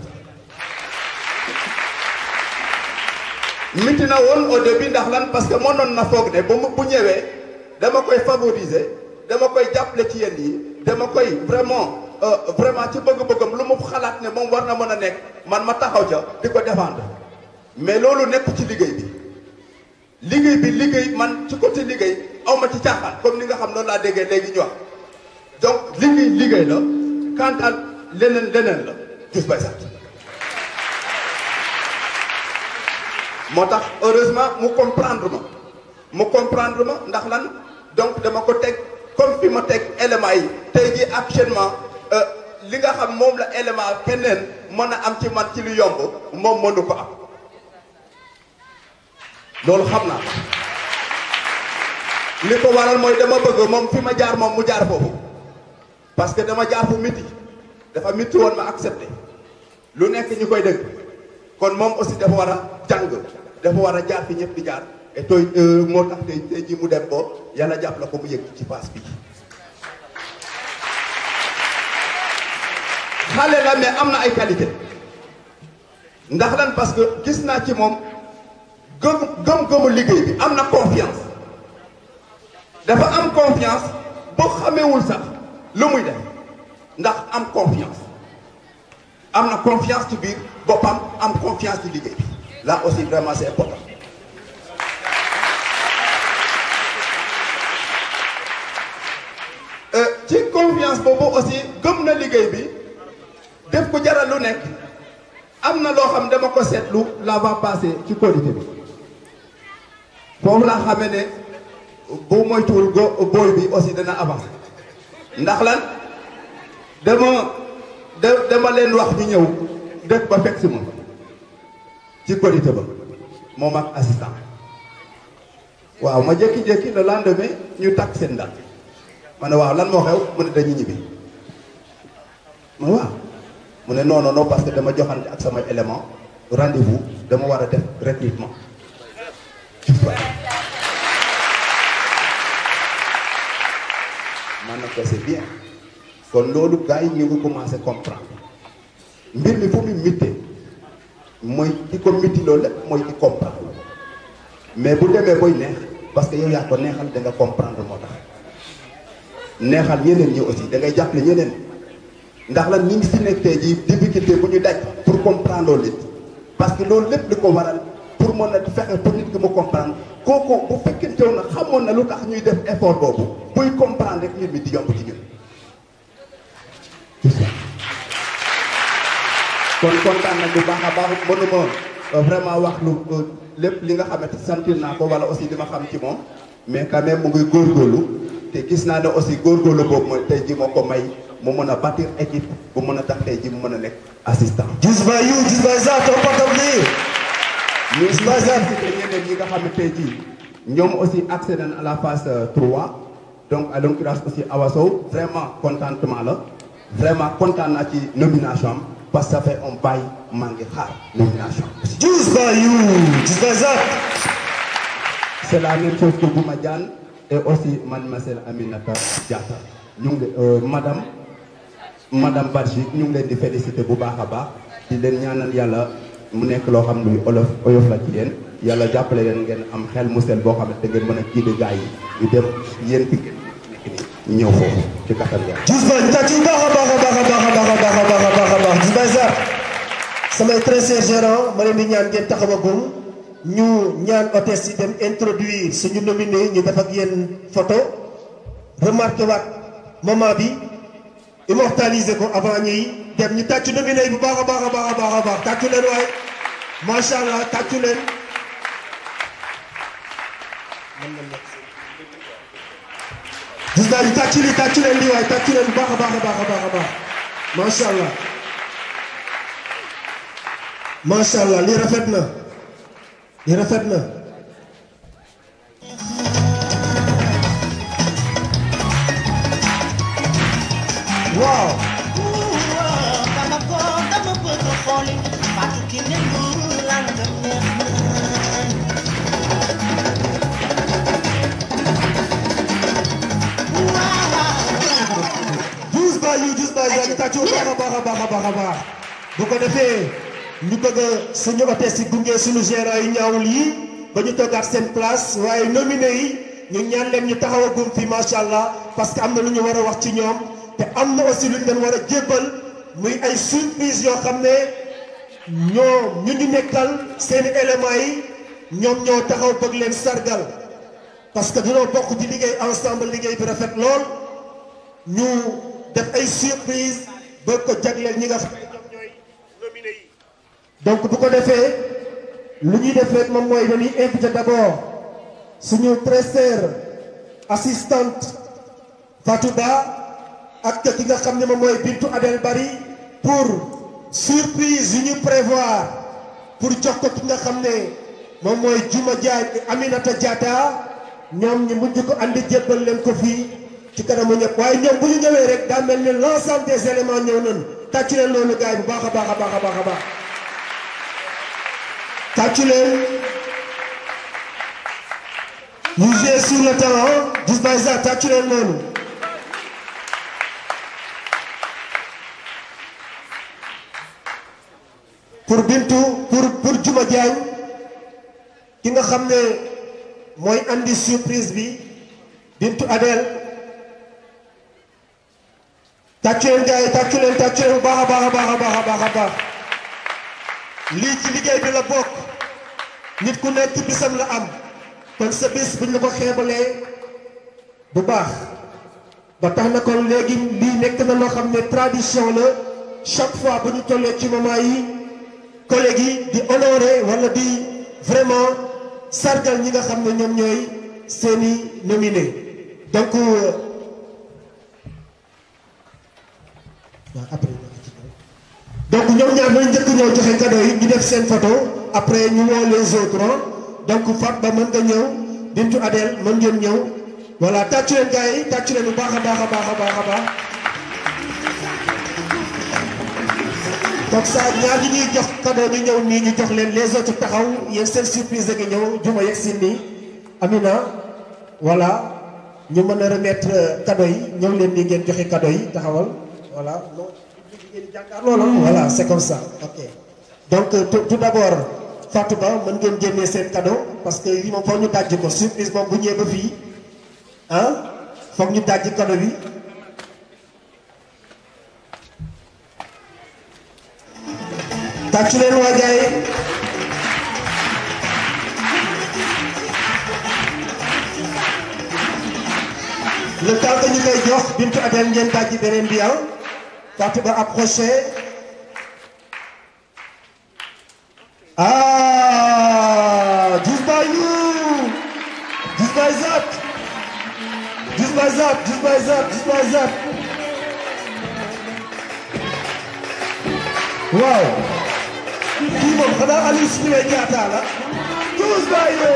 S5: miti na woon au début ndax lan parce que mënoon na foog ne bu ñëwee dama koy favoriser dama koy jàppale ci yenn yi dama koy vraiment ci bëgg-bëggam lu mu xalaat ne moom war na mën a nekk man ma taxaw ca di ko défendre mais loolu nekk ci liggéey bi liggéey man ci côté liggéey awma ci caaxaan comme ni nga xam noonu laa déggee léegi ñu wax donc liggéey la quant à leneen la Youssou Baye sant moo tax heureusement mu comprendre ma ndax lan donc dama ko teg comme fi ma teg éléments yi tey jii actuellement li nga xam moom la élément keneen mën a am ci man ci lu yomb moom mënu ko am loolu xam naa li ko waral mooy dama bëgg moom fi ma jaar moom mu jaar foofu parce que dama jaar fu miti dafa miti woon ma accepté lu nekk ñu koy dëgg kon moom aussi dafa war a jàng dafa war a jaar fi ñëpp di jaar et tooy moo tax tey ji mu dem boo yàlla jàpp la ko mu yëg ci paas bi xale la mais am na ay qualité ndax lan parce que gis naa ci moom gëm-gëmu liggéey bi am na confiance dafa am confiance boo xamewul sax lu muy def ndax am confiance am na confiance ci biir boppam am confiance ci liggéey bi là aussi vraiment c'est important ci confiance boobu aussi gëm na liggéey bi def ko jaral lu nekk am na loo xam dama ko seetlu l'avant passé ci qualité bi foofu laa xamee ne bu moytuwul booy bi aussi dana avancer ndax lan dama leen wax ñu ñëw dëkk ba fekk si moom ci qualité ba moom ak assistant waaw ma jékki-jékki le lendemain ñu takk seen dal ma ne waaw lan moo xew mu ne dañu ñibbi ma waaw mu ne non non non parce que dama joxante ak samay élément rendez-vous dama war a def recrutement man na ko c'est bien kon loolu gars yi ñu ngi commencé comprendre mbir mi fu mu mittee mooy di ko mitti loolu lépp mooy di comprendre mais bu demee boy neex parce que yow yaa ko neexal da nga comprendre moo tax neexal ñeneen ñi aussi da ngay jàppale ñeneen ndax lan ñi ngi fi nekk tey jii difficulté bu ñu daj pour comprendre loolu it parce que loolu lépp li ko waral pour mën a fexe pour nit ki mu comprendre kooku bu fekkente woon na xamoon na lu tax ñuy def effort boobu buy comprendre rek mbir mi di yomb ci ñun. kon kontaan nañ bu baax a baax mënuma vraiment wax lu lépp li nga xamante sentir naa ko wala aussi li ma xam ci moom mais quand même mu ngi góorgóorlu te gis naa ne aussi góorgóorlu boobu mooy tey ji moo ko may mu mën a bâtir équipe bu mën a tax tey ji mu mën a nekk assistant.
S1: Just by you, just by that, on part of me.
S5: Just by that ñeneen ñi nga xam ne tey jii ñoom aussi accès nañ à la phase 3 donc à l'occurrence aussi Awa Sow vraiment contentement la vraiment kontaan naa ci nomination am parce que ça fait un bail maa ngi xaar nomination.
S1: Just by you, just by that.
S5: C'est la même chose que Bouma Diane et aussi mademoiselle Aminata Diatta ñu ngi madame Badji ñu ngi leen di féliciter bu baax a baax di leen ñaanal yàlla mu nekk loo xam ne oyof la ci yéen yàlla jàppale leen ngeen am xel mu sel boo xam ne ngeen mën a jiite gars yi ñu dem yéen fi ngeen nekk nii ñu ñëw foofu ci kattan yàlla.
S1: Just by ñu tàcc baax a baax a baax a baax a baax a baax a baax a baax just by that. samay très cher gérant ma leen di ñaan ngeen taxawagum ñu ñaan hôtesse yi dem introduire suñu nominé ñu def ak yéen photo remarqué waat moment bi immortaliser ko avant ñuy dem ñu tàccu nominé yi bu baax a baax a baax a baax a baax tàccu leen waaye macha allah tàccu leen. gis naa ñu tàccu leen lii waaye tàccu leen bu baax a baax a baax a baax a baax macha allah. macha allah lii rafet na lii rafet na. waaw. Just by you, just by that tàccu baax a baax a baax a baax a baax bu ko defee. ñu bëgg a suñu hôtesse yi gunge suñu gérant yu ñaawul yi ba ñu toogaat seen place waaye nominé yi ñu ñaan leen ñu taxawagum fi macha allah parce que am na lu ñu war a wax ci ñoom te am na aussi lu ñu leen war a jébbal muy ay surprise yoo xam ne ñoom ñu ngi nekkal seeni éléments yi ñoom ñoo taxaw bëgg leen sargal parce que dañoo bokk di liggéey ensemble liggéey bi rafet lool ñu def ay surprise bëgg ko jagleel ñi nga xam ne ñoom ñooy nominé yi. donc bu ko defee lu ñuy def rek moom mooy dañuy invité d'abord suñu très chère assistante Fatou Ba ak ki nga xam ne moom mooy Bintou Adel Bari pour surprise yu ñu prévoir pour jox ko ki nga xam ne moom mooy Juma Diagne Aminata Diatta ñoom ñu mujj ko andi jébbal leen ko fii ci kanamu ñëpp waaye ñoom bu ñu ñëwee rek daa mel ni l'ensemble des éléments ñëw nañu tàccu leen loolu gars yi bu baax a baax a baax a baax a baax. tàccu leen ñu jouer sur le terrain just by that tàccu leen noonu pour Bintou pour Juma Diagne ki nga xam ne mooy andi surprise bi Bintou Adel tàccu leen gars yi tàccu leen bu baax a baax a baax a baax a baax a baax lii ci liggéey bi la bokk nit ku nekk bisam la am kon sa bis buñ la ko xeebalee bu baax ba tax na kon léegi lii nekk na loo xam ne tradition la chaque fois bu ñu tollee ci moment yi collègues yi di honorer wala di vraiment sargal ñi nga xam ne ñoom ñooy seeni nominé donc après donc ñoom ñaar nañ njëkk ñëw joxe cadeau yi ñu def seen photo après ñu woo les autres donc Fat Ba mën nga ñëw Bintou Adel mën ngeen ñëw voilà tàccu leen gars yi tàccu leen bu baax a baax a baax a baax a baax donc ça ñaar ñi ñuy jox cadeau ñu ñëw nii ñu jox leen les autres taxaw yéen seen surprise gi ñëw Juma yegg si nii Amina voilà ñu mën a remettre cadeau yi ñëw leen nii ngeen joxe cadeau yi taxawal voilà voilà c'est comme ça ok donc tout d'abord Fatou Ba mën ngeen génnee seen cadeau parce que lii moom foo ñu dajji ko surprise moom bu ñëwee ba fii ah foog ñu dajji kado bi tàccu leen waa gaay le temps que ñu koy jox Bintu Adel ngeen dajji beneen bi ah Fatou Ba approché just by you just by that just by that just by that just by that waaw kii moom xanaa Aliou Sitoé Diatta la just by you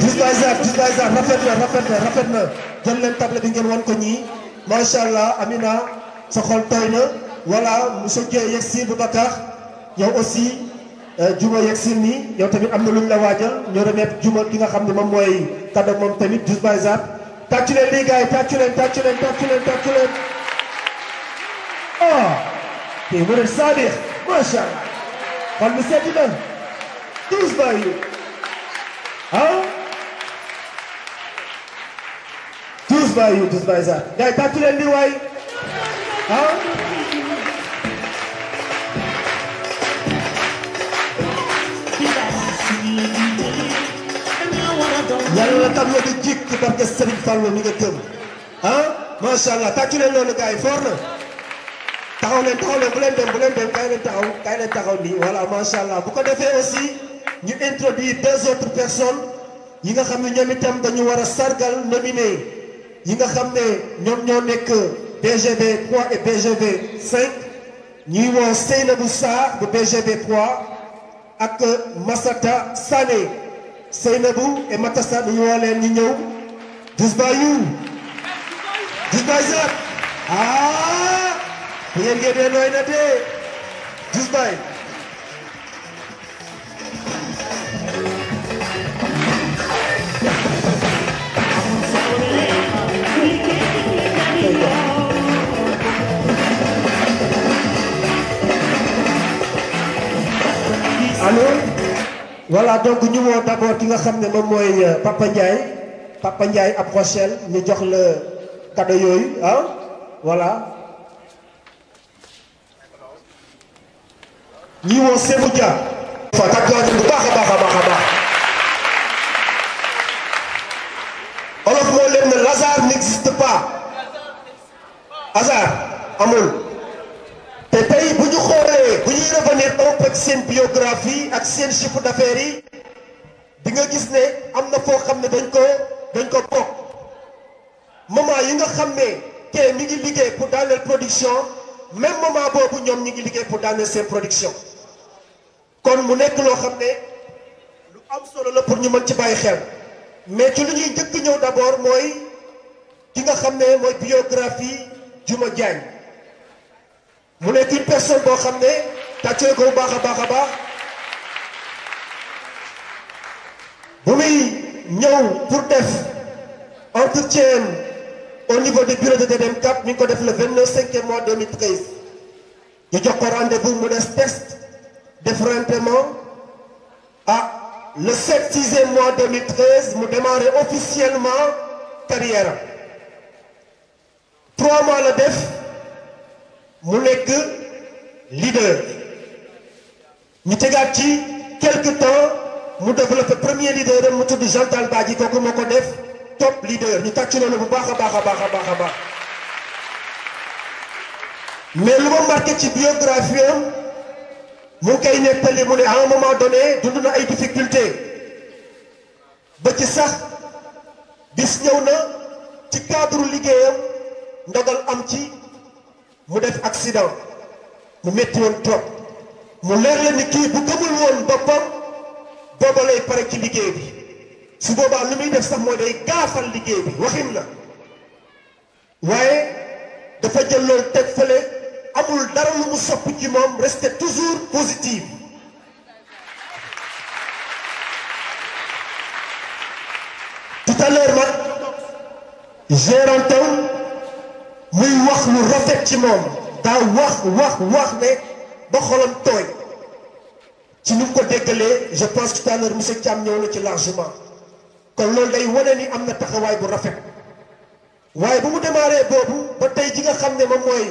S1: just by that rafet na jël leen table bi ngeen wan ko ñii macha allah Amina sa xol tooy na voilà monsieur Dieng yegsi Boubacar yow aussi Juma yegsi nii yow tamit am na lu ñu la waajal ñoo remettre Juma ki nga xam ne moom mooy cadeau moom tamit just by that tàccu leen lii gars yi tàccu leen ah kii mu ne Sadikh macha allah xol bi seeti na just by you ah just by you just by that gars yi tàccu leen lii waay ah yàlla la tam la di jik ci barke Serigne Fallou mi nga gëm ah macha allah tàccu leen loolu gars yi foor na taxaw leen bu leen dem kaay leen taxaw nii voilà macha allah bu ko defee aussi ñu introduire deux autres personnes yi nga xam ne ñoom itam dañu war a sargal nominé yi nga xam ne ñoom ñoo nekk BGV 3 et BGV 5 ñuy woo Seynabou Sarr bu BGV 3 ak Massata Sané Seynabou et Matassa ñu woo leen ñu ñëw just by you just by that ah bu ngeen génnee nooy na dee just by allo voilà donc ñu woo d'abord ki nga xam ne moom mooy Papa Ndiaye approché ñu jox la cadeau yooyu ah voilà ñi woo Sebou Dia fa tàggat bu baax a baax olof moo leen ne hasard n'existe pas hasard amul te tey bu ñu xoolee bu ñuy revenir un peu seen biographie ak seen chiffre d'affaires yi di nga gis ne am na foo xam ne dañ ko bokk moment yi nga xam ne kee mi ngi liggéey pour daaneel production même moment boobu ñoom ñi ngi liggéey pour daaneel seen production kon mu nekk loo xam ne lu am solo la pour ñu mën ci bàyyi xel mais ci lu ñuy njëkk ñëw d'abord mooy ki nga xam ne mooy biographie Juma Diagne mu nekk une personne boo xam ne tàccee ko bu baax a baax bu muy ñëw pour def entretien au niveau du bureau de DDM4 mi ngi ko def le 29/5 mois 2013 ñu jox ko rendez-vous mu des test def rentrement le 7/6 mois 2013 mu démarré officiellement carrière am 3 mois la def mu nekk leader ñu tegaat ci quelque temps mu développé premier leader am mu tudd Jantal Badji kooku moo ko def top leader ñu tàcc loolu bu baax a baax mais lu ma marqué ci biographie am mu ngi koy nettali mu ne à un moment donné dund na ay difficultés ba ci sax bis ñëw na ci cadre liggéeyam ndogal am ci mu def accident mu métti woon trop mu leer la ni kii bu gëmul woon boppam booba lay pare ci liggéey bi su boobaa lu muy def sax mooy day gaafal liggéey bi waxin la waaye dafa jël loolu teg fële amul dara lu mu sopp ci moom rester toujours positif tout à l'heure nag gérantam muy wax lu rafet ci moom daa wax ne ba xolam tooy ci nu ko déggalee je pense que tout à l'heure monsieur Thiam ñëw na ci largement kon loolu day wane ni am na taxawaay bu rafet waaye bu mu démarré boobu ba tey ji nga xam ne moom mooy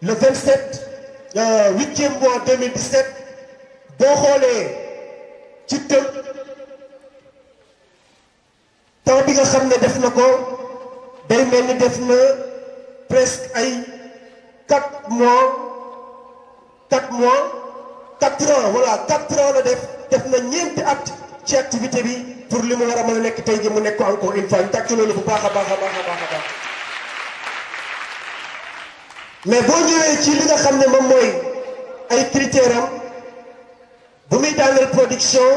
S1: le 27 8e mois 2017 boo xoolee ci tëb temps bi nga xam ne def na ko day mel ni def na presque ay 4 mois 4 ans voilà 4 ans la def na ñeenti at ci activité bi pour li mu war a mën a nekk tey ji mu nekk ko encore une fois ñu tàcc loolu bu baax a baax a baax a baax a baax mais boo ñëwee ci li nga xam ne moom mooy ay critères am bu muy daaneel production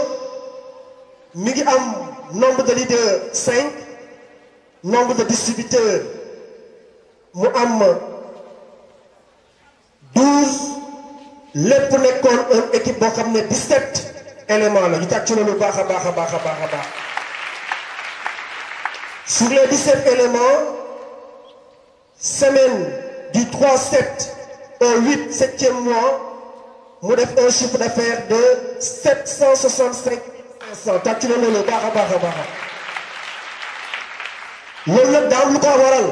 S1: mi ngi am nombre de leaders 5 nombre de distributeurs mu am 12 lépp nekkoon une équipe boo xam ne 17 éléments la ñu tàcc loolu bu baax a baax a baax a baax a baax sur les 17 éléments semaine du 3/7 au 8/7e mois mu def un chiffre d'affaires de 765 500 tàcc na loolu baax a baax a baax loolu nag daam lu ko waral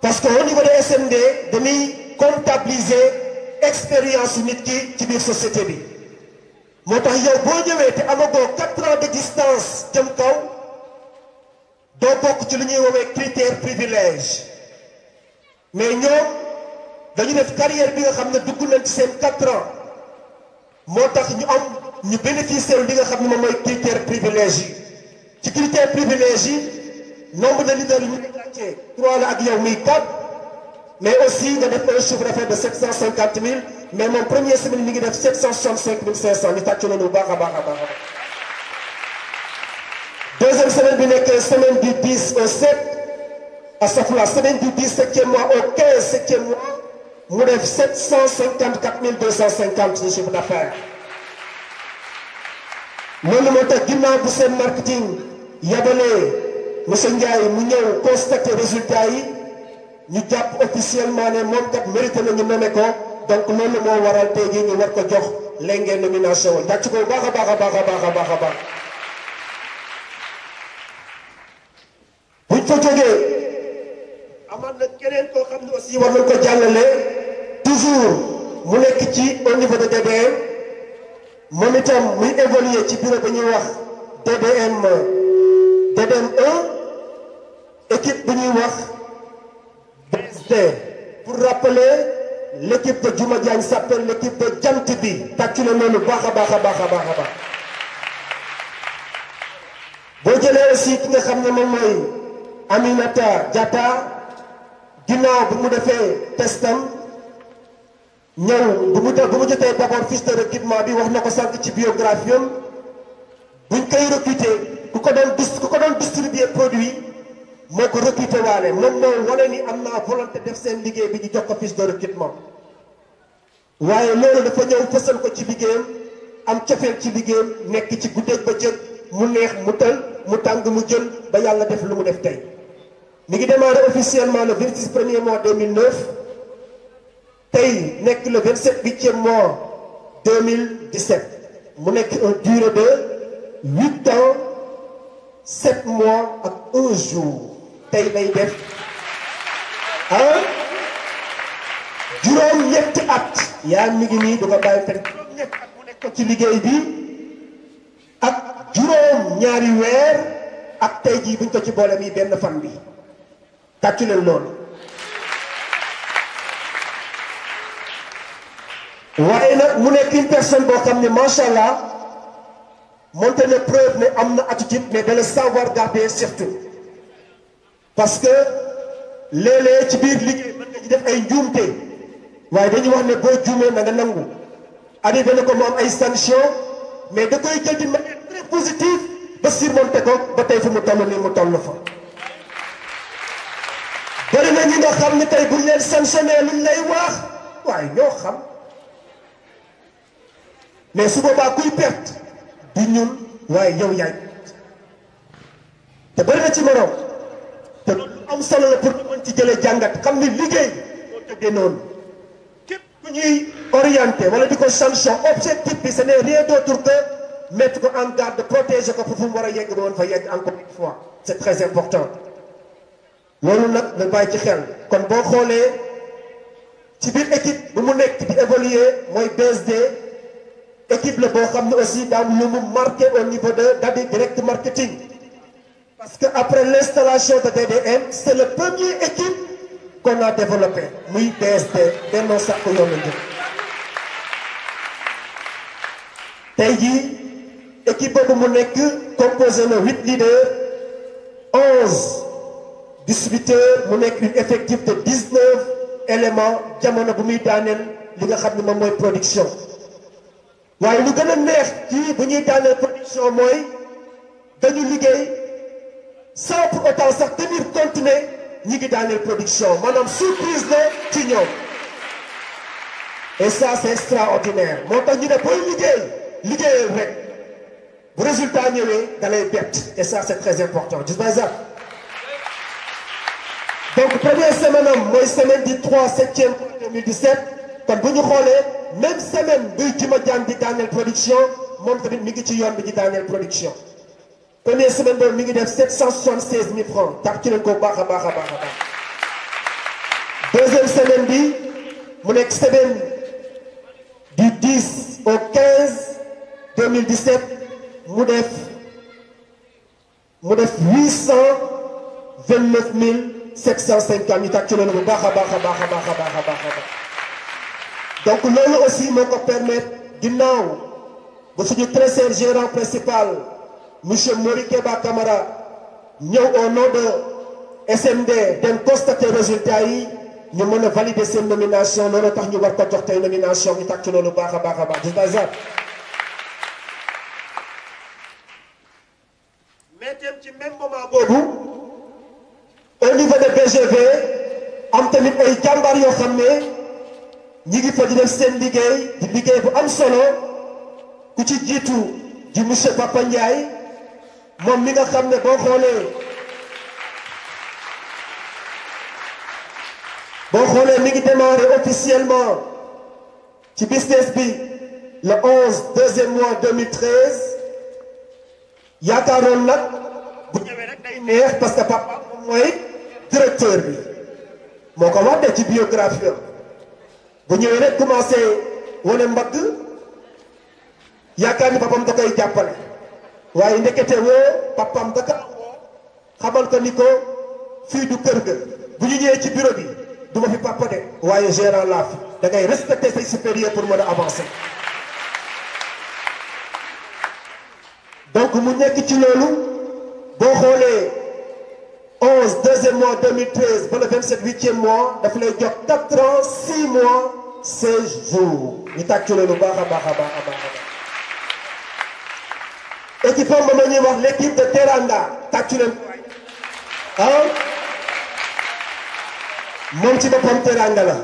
S1: parce que au niveau de SMD dañuy comptabiliser expérience nit ki ci biir société bi moo tax yow boo ñëwee te amagoo 4 ans d'existence jëm kaw doo bokk ci lu ñuy woowee critère privilège mais ñoom dañu def carrière bi nga xam ne dugg nañ ci seen 4 ans moo tax ñu am ñu bénéficier li nga xam ne moom mooy critère privilège yi ci critère privilège yi nombre de leaders yi ñu ngi laajte 3 la ak yow muy 4 mais aussi nga def un chiffre d'affaires de 750 000 mais moom première semaine mi ngi def 765 500 ñu tàcc loolu bu baax a baax a baax. deuxième semaine bi nekk semaine du 10 au 7 astafurlah semaine du 17e mois au 15/7e mois mu def 754 250 de chiffre d'affaires. loolu moo tax ginnaaw bu seen marketing yabalee monsieur Ndiaye mu ñëw constater résultat yi ñu jàpp officiellement ne moom kat mérité na ñu nommé ko donc loolu moo waral tey jii ñu war ko jox lenge nomination yi tàcc ko baax a baax a baax a baax a baax a baax. buñ fa jógee amaat na keneen koo xam ne aussi war nañ ko jàllale toujours mu nekk ci au niveau de DBM moom itam muy évoluer ci bureau bi ñuy wax DBM 1 équipe bu ñuy wax BSD pour rappeler l'équipe de Djouma Diagne s'appelle l'équipe de Jant bi tàccu la loolu baax a baax a baax a baax a baax boo jëlee aussi ki nga xam ne moom mooy Aminata Diatta ginnaaw bu mu defee testam ñëw bu mu jotee d'abord fiche de recrutement bi wax na ko sànq ci biographie am buñ koy recruter ku ko doon distribuer produit moo ko recruter waale moom moo wane ni am naa volonté def seen liggéey bi ñu jox ko fiche de recrutement waaye loolu dafa ñëw fësal ko ci liggéeyam am cofeel ci liggéeyam nekk ci guddeeg ba jël mu neex mu tël mu tàng mu jël ba yàlla def lu mu def tey mi ngi démarré officiellement le 26e mois 2009 tey nekk le 27e mois 2017 mu nekk un durée de 8 ans 7 mois ak 1 jour tey lay def juróom-ñetti at yaa mi ngi nii du ko bàyyi fenn juróom-ñetti at mu nekk ko ci liggéey bi ak juróom-ñaari weer ak tey jii buñ ko ci boole mi benn fan bi tàccu leen loolu waaye nag mu nekk une personne boo xam ne macha allah monté na preuve ne am na attitude mais de le savoir garder surtout parce que léeg-léeg ci biir liggéey mën nga ci def ay njuumte waaye dañuy wax ne boo juumee na nga nangu arrivé na ko mu am ay sanctions mais da koy jël d'une manière très positive ba surmonté ko ba tey fu mu toll nii mu toll fa. bëri na ñi nga xam ne tey buñ leen sanctionné luñ lay wax waaye ñoo xam mais su boobaa kuy perte du ñun waaye yow yaay te bëri na ci morom te loolu am solo la pour ñu mën ci jëlee jàngat xam ni liggéey moo tëddee noonu képp ñuy orienté wala di ko sanction objectif bi ce n'est rien d'autre que mettre ko en garde protéger ko pour fu mu war a yegg ba woon fa yegg encore une fois c'est très important loolu nag nga bàyyi ci xel kon boo xoolee ci biir équipe bu mu nekk di évoluer mooy BSD équipe la boo xam ne aussi daam lu mu marqué au niveau de Dadi Direct Marketing parce que après l'installation de DDM c'est le premier équipe qu'on a développé muy BSD Benno Sakku Yoonu Njub tey jii équipe boobu mu nekk composé na 8 leaders 11 distributeurs mu nekk une effectif de 19 éléments jamono bu muy daaneel li nga xam ne moom mooy production waaye lu gën a neex ci bu ñuy daaneel production mooy dañu liggéey sans pour autant sax tenir compte ne ñi ngi daaneel production maanaam surprise la ci ñoom et ça c'est extraordinaire moo tax ñu ne booy liggéeyal rek bu résultat ñëwee da lay bett et ça c'est très important gis nga ça donc première semaine am mooy semaine du 3/7 2017 kon bu ñu xoolee même semaine buy Juma Jaan di daaneel production moom tamit mi ngi ci yoon bi di daaneel production première semaine boobu mi ngi def 776 000 francs tax ci leen ko baax a baax a baax a baax deuxième semaine bi mu nekk semaine du 10 au 15 2017 mu def 829 750 ñu tax ci leen bu baax a baax a baax a baax a baax a baax a baax donc loolu aussi moo ko permettre ginnaaw ba suñu trésorier gérant principal monsieur Mori Keba Camara ñëw au nom de SMD dem constater résultat yi ñu mën a valider seen nomination loolu tax ñu war ko jox tey nomination ñu tax ci loolu baax a baax a baax gis nga mais ci même moment boobu au niveau de BGV am tamit ay jàmbaar yoo xam ne ñi ngi fa di def seen liggéey di liggéey bu am solo ku ci jiitu di monsieur Papa Ndiaye moom mi nga xam ne boo xoolee mi ngi démarré officiellement ci business bi le 11 deuxième mois 2013 yaakaaroon nag bu ñëwee rek day neex parce que papa moom mooy directeur bi moo ko wax de ci biographie bu ñëwee rek commencé wane mbagg yaakaar ni papam da koy jàppale waaye ndekete woo papam da ko xamal ko ni ko fii du kër ga bu ñu ñëwee ci bureau bi du ma fi papa de waaye gérant laa fi da ngay respecter say supérieurs pour mën a avancer donc mu nekk ci loolu boo xoolee 11 deuxième mois 2013 ba le 27 8e mois daf lay jox 4 ans 6 mois 16 jours ñu tàcc loolu baax a baax a baax a baax a baax équipe am ma ñuy wax l'équipe de Teranga tàcc leen ah moom ci boppam Teranga la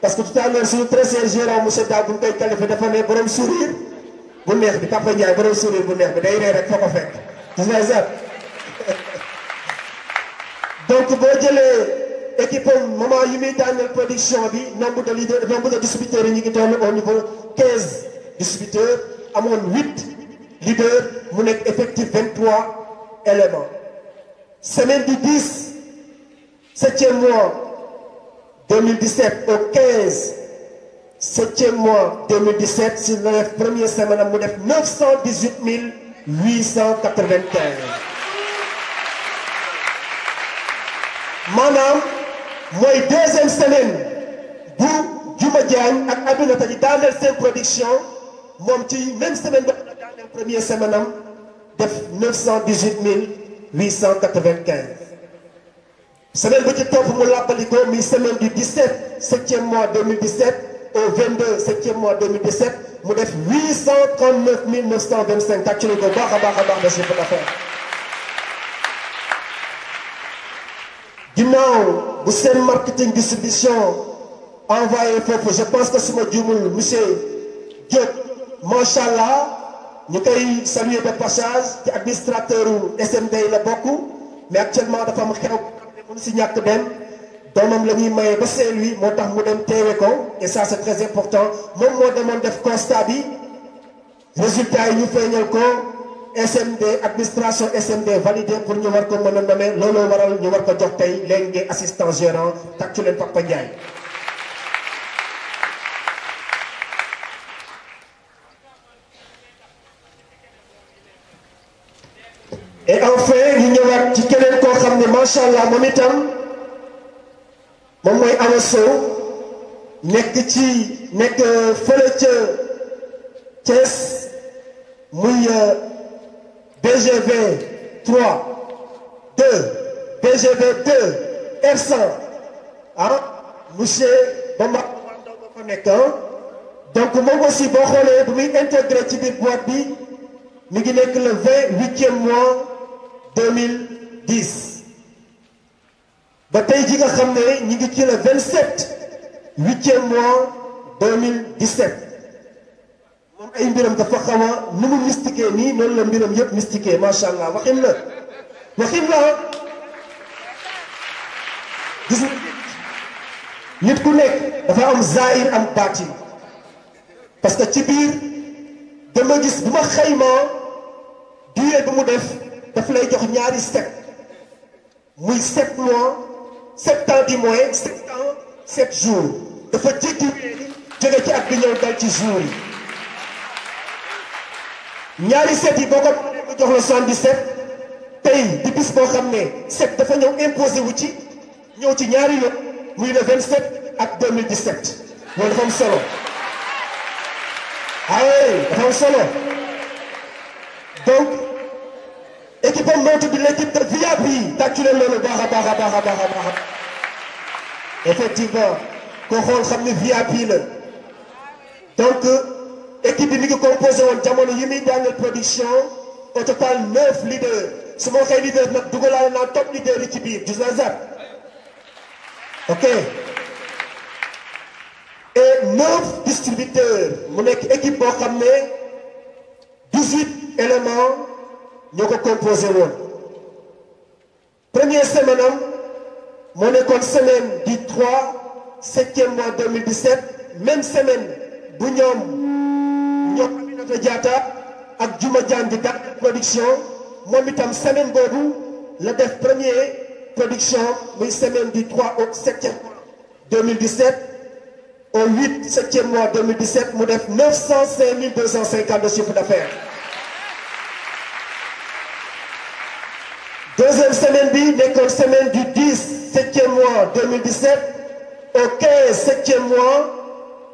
S1: parce que tout à l'heure suñu trésorier gérant monsieur Da bu ñu koy qualifié dafa ne borom sourire bu neex bi Papa Ndiaye borom sourire bu neex bi day ree rek foo ko fekk gis nga ça donc boo jëlee équipe am moment yi muy daaneel production bi nombre de leaders nombre de distributeurs yi ñu ngi toll au niveau 15 distributeurs amoon 8 leaders mu nekk effectif 23 éléments semaine du 10 7e mois 2017 au 15 7e mois 2017 si la def première semaine am mu def 918 895 maanaam mooy deuxième semaine bu Juma Diagne ak Aminata di daaneel seen production moom ci même semaine ba la daaneel première semaine am def 918 895 semaine bu ci topp mu làbbaliko mi semaine du 17 7e mois 2017 au 22 7e mois 2017 mu def 839 925 tàcc ko baax a baax a baax de chiffre d'affaires ginnaaw bu seen marketing distribution envoyé foofu je pense que suma juumul monsieur Diop macha allah ñu koy saluer de passage ci administrateur u SMD la bokk mais actuellement dafa am xew mënu si ñàkk dem doomam la ñuy maye ba Saint-Louis moo tax mu dem teewe ko et ça c'est très important moom moo demoon def constat bi résultat yi ñu feeñal ko SMD administration SMD validé pour ñu war ko mën a nommer looloo waral ñu war ko jox tey léegi assistant gérant tàccu leen Papa Ndiaye. et enfin ñu ñëwaat ci keneen koo xam ne macha allah moom itam moom mooy Awa Sow nekk fële ca Thiès muy BGV 3 2 BGV 2 R100 monsieur Bamba fa nekk donc moom aussi boo xoolee bu muy intégré ci biir boîte bi mi ngi nekk le 28e mois 2010 ba tey ji nga xam ne ñi ngi ci le 8e mois 2017 moom ay mbiram dafa xaw a nu mu mystiqué nii noonu la mbiram yëpp mystiqué macha allah waxin la gis nga nit ku nekk dafa am zahir am baatin parce que ci biir dama gis bu ma xaymaa durée bi mu def daf lay jox ñaari set muy 7 mois 7 ans du moins 7 ans 7 jours dafa jéggi jóge ci at bi ñëw dal ci jours yi ñaari set yi boo ko mu jox la 77 tey di bis boo xam ne set dafa ñëw imposé wu ci ñëw ci ñaari yoon muy le 27 ak 2017 loolu dafa am solo dafa am solo donc équipe am moo tudd l'équipe de VIP tàccu leen loolu baax a baax a baax a baax a baax effectivement koo xool xam ne VIP la donc équipe bi mi ngi composé woon jamono yi muy daaneel production au total 9 leaders su ma waxee leader nag dugalaale naa top leader yi ci biir gis naa zap ok et 9 distributeurs mu nekk équipe boo xam ne 18 éléments ñoo ko composé woon première semaine am moo nekkoon semaine du 3 7e mois 2017 même semaine bu ñoom Aminata Diatta ak Juma Diagne di daan production moom itam semaine boobu la def première production muy semaine du 3 au 7e mois 2017 au 8 7e mois 2017 mu def 905 250 de chiffre d'affaires. Deuxième semaine bi nekkoon semaine du 10 7e mois 2017 au 15 7e mois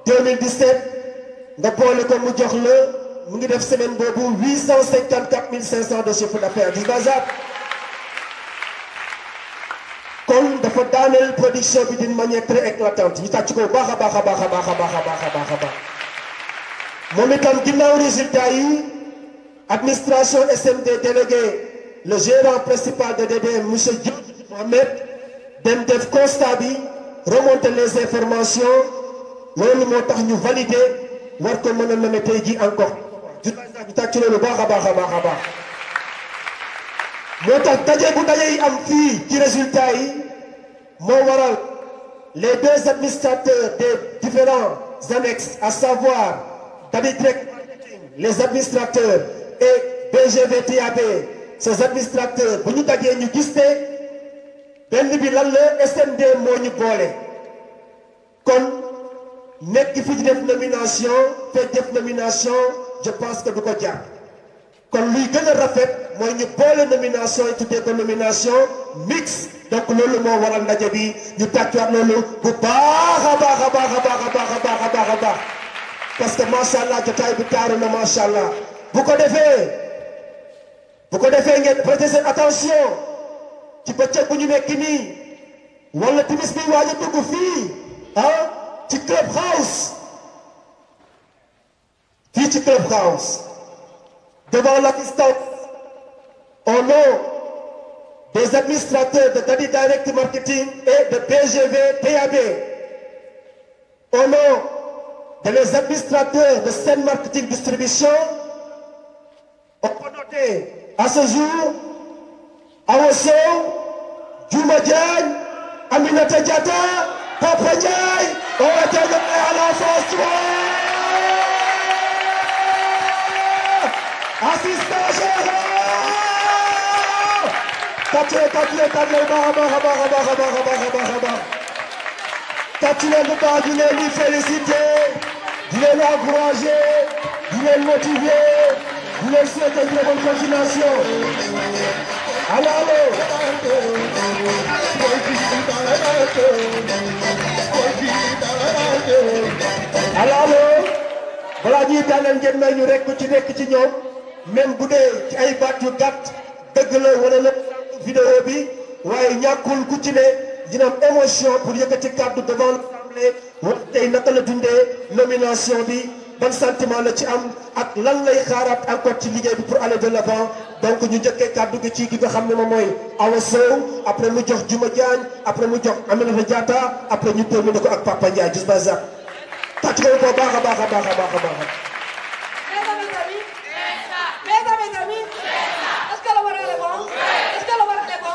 S1: 2017 nga boole ko mu jox la mu ngi def semaine boobu 854 500 de chiffre d'affaires gis nga zap kon dafa daaneel production bi d'une manière très éclatante ñu tàcc ko baax a baax a baax a baax a baax a baax a baax a baax moom itam ginnaaw résultat yi administration SMD délégué le gérant principal de DDM monsieur Diop Mohamed dem def constat bi remonter les informations loolu moo tax ñu valider war ko mën a nommer tey jii encore ñu tàcc loolu baax a baax a baax a baax moo tax daje bu daje yi am fii ci résultat yi moo waral les deux administrateurs des différents annexes à savoir Dabitrek les administrateurs et BGV TAB ces administrateurs bu ñu dajee ñu gis ne benn bi lan la SMD moo ñu boole kon nekk fi di def nomination fekk def nomination je pense que du ko jàpp kon luy gën a rafet mooy ñu boole nomination yi tuddee ko nomination mixte donc loolu moo waral ndaje bi ñu tàccuwaat loolu bu baax a baax a baax a baax a baax a baax a baax a baax parce que macha allah jotaay bi taaru na macha allah bu ko defee ngeen prêter seen attention ci bëccëg bu ñu nekk nii wala timis bi waaj a dugg fii ci club house fii ci club house devant l'assistance au nom des administrateurs de Dadi Direct Marketing et de BGV TAB au nom de les administrateurs de Sen Marketing Distribution on peut noter à ce jour Awa Sow, Juma Diagne Aminata Diatta, Papa Ndiaye, on va terminer à la phase 3. Assistant gérant. Tatuez, le bas, du les féliciter, du les encourager, du les motiver, du les souhaiter une bonne continuation. Allô. Balaa ñuy daaneel ngeen may ñu rek ku ci nekk ci ñoom même bu dee ci ay baat yu gàtt dëgg la wala lépp vidéo bi waaye ñàkkul ku ci ne dina am émotion pour yëkkati kàddu devant l'Assemblée wax tey naka la dundee nomination bi ban sentiment la ci am ak lan lay xaaraat encore ci liggéey bi pour aller de l'avant donc ñu njëkkee kàddu gi ci ki nga xam ne moom mooy Awa Sow après mu jox Juma Diagne après mu jox Aminata Diatta après ñu terminé ko ak Papa Ndiaye gis ba sax tàcc ko baax a baax a baax a baax a baax.
S6: Mes amis, est-ce que le moral est bon? Est-ce que le moral est bon?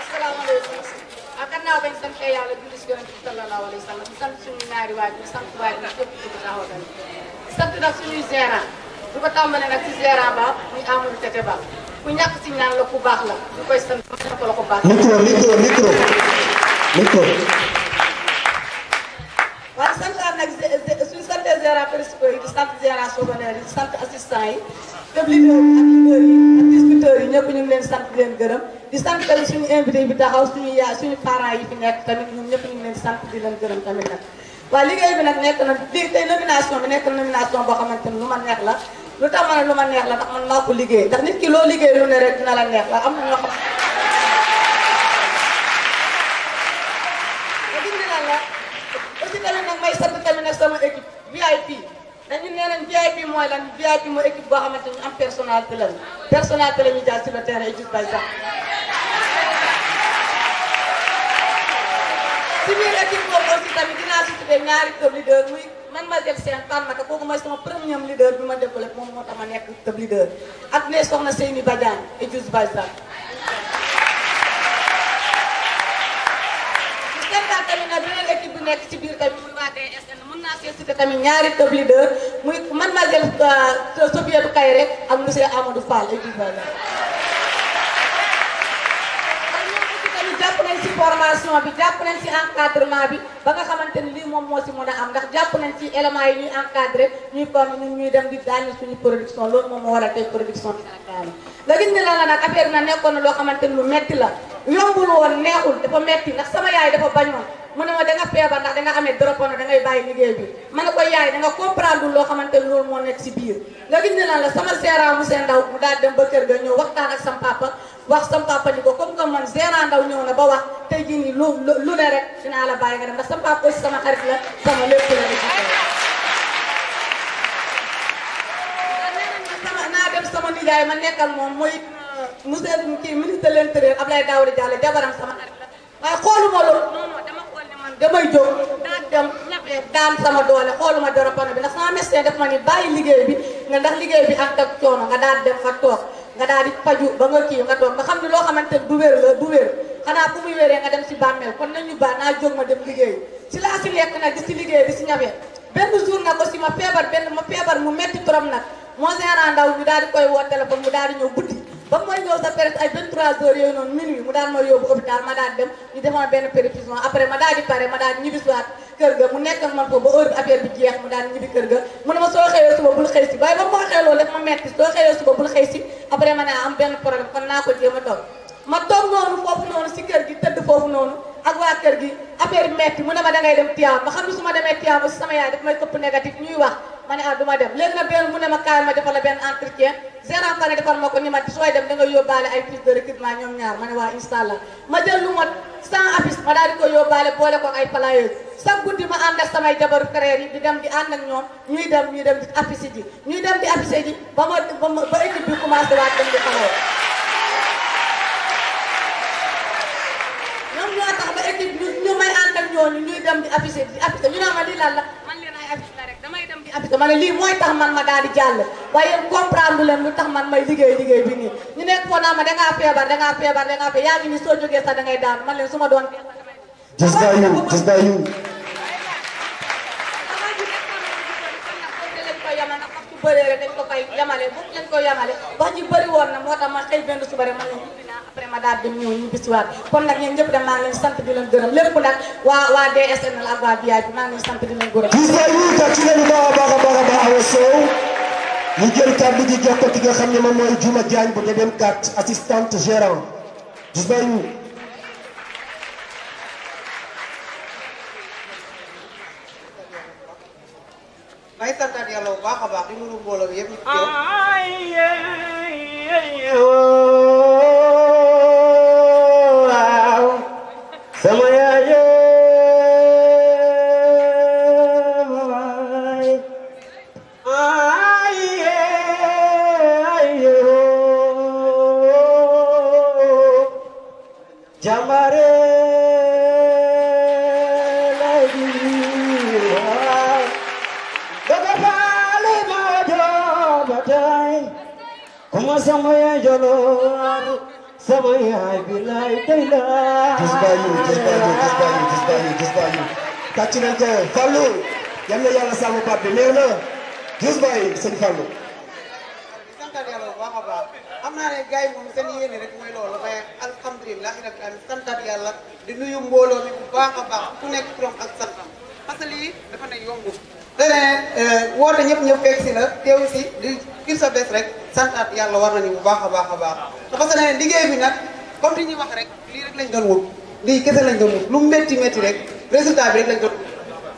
S6: Asalaamaaleykum. Gannaaw bañ sant Yàlla julli ci Yonent bi sallallahu alayhi wa sallam sant suñu ñaari waajur sant waajur képp ku taxaw tamit sant nag suñuy gérant du ko tàmbale nag ci gérant ba muy Amadou Tete Ba ku ñàkk ci ñaan la ku baax la ñu koy sant ko la ko baax.
S1: micro.
S6: waaye sant nag suñu santee gérant principaux yi di sant gérant secondaire yi di sant assistant yi chef leader yi ak leader yi ak discuteurs yi ñëpp ñu ngi leen sant di leen gërëm di sant tamit suñu invité bi taxaw suñu yaay suñu parents yi fi nekk tamit ñun ñëpp ñu ngi leen sant di leen gërëm tamit nag waaye liggéey bi nag nekk na lii tey nomination bi nekk na nomination boo xamante ni lu ma neex la lu tax ma ne lu ma neex la ndax man maa ko liggéey ndax nit ki loo liggéey lu ne rek dina la neex la am na ñoo xam aussi tamit nag may sant tamit nag sama équipe VIP dañu nee nañ VIP mooy lan VIP mooy équipe boo xamante ni ñu am personnalité la ñu jaar sur le terrain et juste par exemple. si biir équipe boobu aussi tamit dinaa si tuddee ñaari club leader muy man ma def seen tànnaka kooku mooy sama premier leader bi ma développé moom moo tax ma nekk club leader ak ne soxna Seyni Badiane et juste par exemple. tamit nag beneen équipe bu nekk ci biir tamit muy waa DSN mën naa see cité tamit ñaari club leader muy mademoiselle Sofiatou Kayre ak monsieur Amadou Fall et puis voilà. ñoom aussi tamit jàpp nañ ci formation bi jàpp nañ ci encadrement bi ba nga xamante ni lii moom moo ci mën a am ndax jàpp nañ ci éléments yi ñuy encadré ñuy former ñun ñuy dem di daani suñu production loolu moom moo war a tey production bi Sénégal la gis ni la nag affaire bi nag nekkoon na loo xamante ni lu metti la yombul woon neexul dafa metti ndax sama yaay dafa bañoon mu ne ma da nga feebar ndax da nga amee dropono da ngay bàyyi liggéey bi ma ne ko yaay da nga comprendre loo xamante ni loolu moo nekk si biir nga gis ne lan la sama gérant monsieur Ndaw mu daal dem ba kër ga ñëw waxtaan ak sam papa wax sam papa ni ko comme que man gérant Ndaw ñëw na ba wax tey jii nii lu ne rek dinaa la bàyyi nga dem ndax sam papa aussi sama xarit la sama lépp la naa dem sama nijaay ma nekkal moom mooy monsieur kii ministre de l'intérieur Abdoulaye Daouda Diallo jabaram sama xarit la waaye xooluma loolu non dama xool ne man damay jóg daan dem ñafe daan sama doole xooluma dropono bi ndax sama médecin def ma ni bàyyi liggéey bi nga ndax liggéey bi ak ak coono nga daal dem nga toog nga daal di faju ba nga kii nga toog nga xam ne loo xamante du wér la du wér xanaa fu muy wéree nga dem si bàmmeel kon nañu baax naa jóg ma dem liggéey si laa si lekk nag di si liggéey di si ñafe benn jour nag aussi ma feebar mu metti trop nag moo gérant Ndaw ñu daal di koy woo téléphone mu daal di ñëw guddi ba mooy ñëw sa période ay 23 heures yooyu noonu minuit mu daal ma yóbbu hôpital ma daal dem ñu defoon benn perfusion après ma daal di pare ma daal ñibbisiwaat kër ga mu nekk ak man foofu ba heure bi affaire bi jeex mu daal ñibbi kër ga mu ne ma soo xëyee suba bul xëy si waaye ba ma waxee loolu def ma metti soo xëyee suba bul xëy si après ma ne am benn problème kon naa ko jéem a toog ma toog noonu foofu noonu si kër gi tëdd foofu noonu ak waa kër gi affaire bi metti mu ne ma dangay dem Tivaouane ma xam ne su ma demee Tivaouane si sama yaay daf may këpp négatif ñuy wax ma ne du ma dem léegi nag benn mu ne ma kaay ma defal la benn entretien gérant fa ne defal ma ko ni ma sooy dem da nga yóbbaale ay fiches de recrutement ñoom ñaar ma ne waa inshallah ma jël lu ma 100 affiches ma daal di ko yóbbaale boole ko ay flyers chaque guddi ma ànd ak samay jabaru frère yi di dem di ànd ak ñoom ñuy dem di affiche ji ñuy dem di affiche ji ba équipe bi commencé waat dem di xaloo ñoom ñoo tax ba équipe ñu may ànd ak ñooñu ñuy dem di affiche ñu naan ma lii lan la man leen ay affiche la rek damay dem di affiche ma ne lii mooy tax man ma daal di jàll waaye yéen comprendre leen lu tax man may liggéey bi nii ñu nekk foo naa ma dangaa feebar yaa ngi ni soo jógee sax da ngay daan man leen su ma doon
S1: just by you
S6: bëree rek dañ ko fay yamale bu lañ ko yamale wax ji bëri woon na moo tax ma xëy benn suba rek man leen ñibbi naa après ma daal dem ñëw ñu bisiwaat kon nag yéen ñëpp dem maa ngi leen sant di leen gërëm lépp nag waa DSNL ak waa VIP maa ngi leen sant di leen gërëm
S1: gis nga ñu kat ci leen baax a Awa Sow ñu jël kàddu gi jox ko ki nga xam ne moom mooy Juma Diagne bu dem 4 assistante gérant gis nga ñu
S7: may santaat yàlla bu baax a baax di nuyu mbooloo bi yëpp ñu fi
S3: waaw sama yaay jàmbaare kuma sama ya jolor sama ya bilay tayla
S1: just by you kàcc nañ ko Fallou yal na yàlla sàmm baat bi neex na just by sëñ Fallou
S7: santaat yàlla bu baax a baax xam naa ne gars yi moom seen yéene rek mooy loolu mais alhamdulilah rabbil alamin santaat yàlla di nuyu mbooloo mi bu baax a baax ku nekk turam ak santam parce que lii dafa ne yombu leneen woote ñëpp fekk si la teew si di kil sa bés rek santaat yàlla war nañu bu baax a baax te parce que leneen liggéey bi nag comme li ñuy wax rek lii rek lañ doon wut lii kese lañ doon wut lu métti rek résultat bi rek lañ doon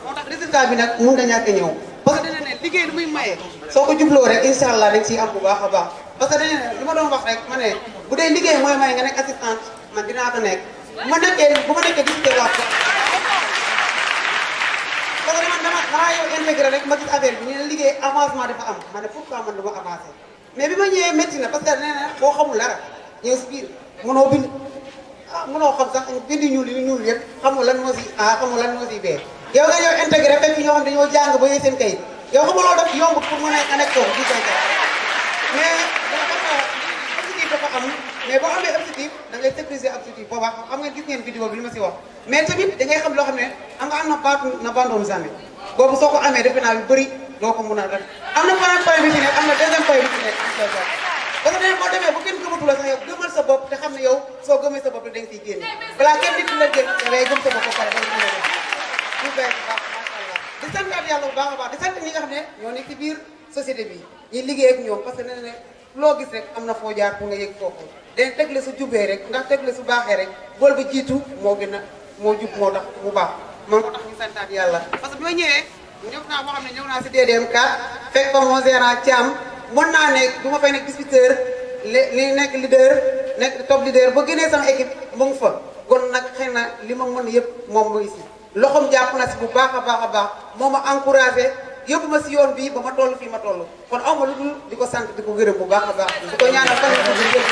S7: moo tax résultat bi nag mun na ñàkk ñëw parce que dana ne liggéey lu muy maye soo ko jubloo rek incha allah dañ ciy am bu baax a baax parce que dana ne li ma doon wax rek ma ne bu dee liggéey mooy maye nga nekk assistante man dinaa ko nekk bu ma nekkee disité wax parce que man damaa yow intégré rek ma gis affaire bi ñu ne liggéey avancement dafa am ma ne pourquoi man dama avancé mais bi ma ñëwee métti na parce que nee na boo xamul dara ñëw si biir mënoo bind mënoo xam sax bindi ñuul yëpp xamul lan moo si xamul lan moo si bee yow nga ñëw intégré fekk ñoo xam dañoo jàng ba yee seen kayit yow xamuloo def yomb pour mën a nekk toog di koy def mais objectif dafa am mais boo amee objectif da ngay sécuriser objectif boobaa xam ngeen gis ngeen vidéo bi li ma si wax mais tamit da ngay xam loo xam ne am na bandoon jamais boobu soo ko amee defe naa yu bëri doo ko mun a def am na beneen point bi ci nekk am na deuxième point bi ci nekk parce que boo demee bu kenn gëmatu la sax yow gëmal sa bopp te xam ne yow soo gëmee sa bopp da nga siy génne balaa kenn nit la jël da ngay gëm sa bopp ba pare danga mën a def ñu béy bu baax macha allah di santaat yàlla bu baax a baax di sant ñi nga xam ne ñoo nekk ci biir société bi ñuy liggéey ak ñoom parce que nee na ne loo gis rek am na foo jaar pour nga yëg foofu dañ tegle su jubee rek ndax tegle su baaxee rek bool ba jiitu moo gën a moo jub moo tax mu baax moo tax ñu santaat yàlla parce que bi ma ñëwee ñëw naa boo xam ne ñëw naa si DDM 4 fekk fa mon gérant Thiam mën naa nekk du ma fay nekk distributeur li nekk leader nekk top leader ba génnee sama équipe mu ngi fa kon nag xëy na li ma mën yëpp moom mooy si loxoom jàpp na si bu baax a baax moo ma encouragé yóbbu ma si yoon bii ba ma toll fii ma toll kon aw ma lu dul di ko sant di ko gërëm bu baax a baax di ko ñaanal fan ko di jël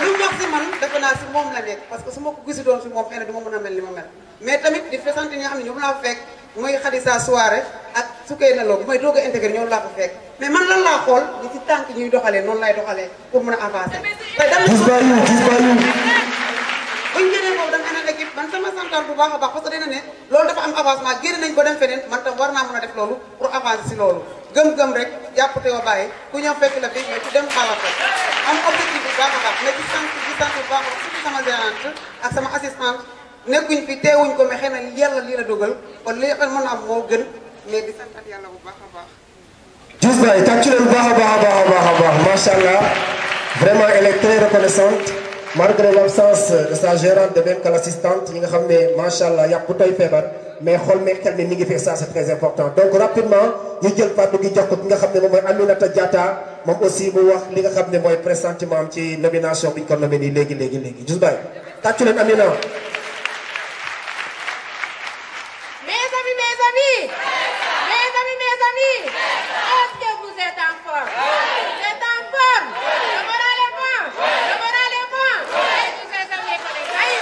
S7: lu mu wax si man defe naa si moom la nekk parce que su ma ko gisi doon si moom xëy na du ma mën a mel ni ma mel mais tamit di sant ñi nga xam ne ñoom laa fekk muy Khadija Souare ak Soukeyna Lo bu may doog a intégré ñoom laa ko fekk mais man lan laa xool ni si tànk ñuy doxalee noonu lay doxalee pour mën a avancer te dama buñ génnee boobu da nga ànd ak équipe man sama santaan bu baax a baax parce que dina ne loolu dafa am avancement génn nañ ko dem feneen man tam war naa mën a def loolu pour avancer si loolu gëm-gëm rek jàpp te wa bàyyi ku ñëw fekk la fi mais ku dem xalaat ko am objectif bu baax a baax mais di sant bu baax a baax surtout sama gérante ak sama assistante nekkuñ fi teewuñ ko mais xëy na yàlla lii la dogal kon li mën a am moo gën mais di santat yàlla bu baax a baax.
S1: Diouf Baye tàccu leen bu baax a baax macha allah vraiment elle est très reconnaissante malgré l'absence de sa gérante de même que l'assistante yi nga xam ne macha allah yàpp bu tey feebar mais xool meeg xel mi ngi fi ça c'est très important donc rapidement ñu jël kàddu gi jox ko ki nga xam ne moom mooy Aminata Diatta moom aussi mu wax li nga xam ne mooy pressentiment am ci nomination bi ñu ko nommé nii léegi Diouf Baye tàccu leen Amina.
S8: Est-ce que vous êtes en forme? Vous êtes en forme? Le moral est bon? Le moral est bon? Et tous ces amis collègues, aïe!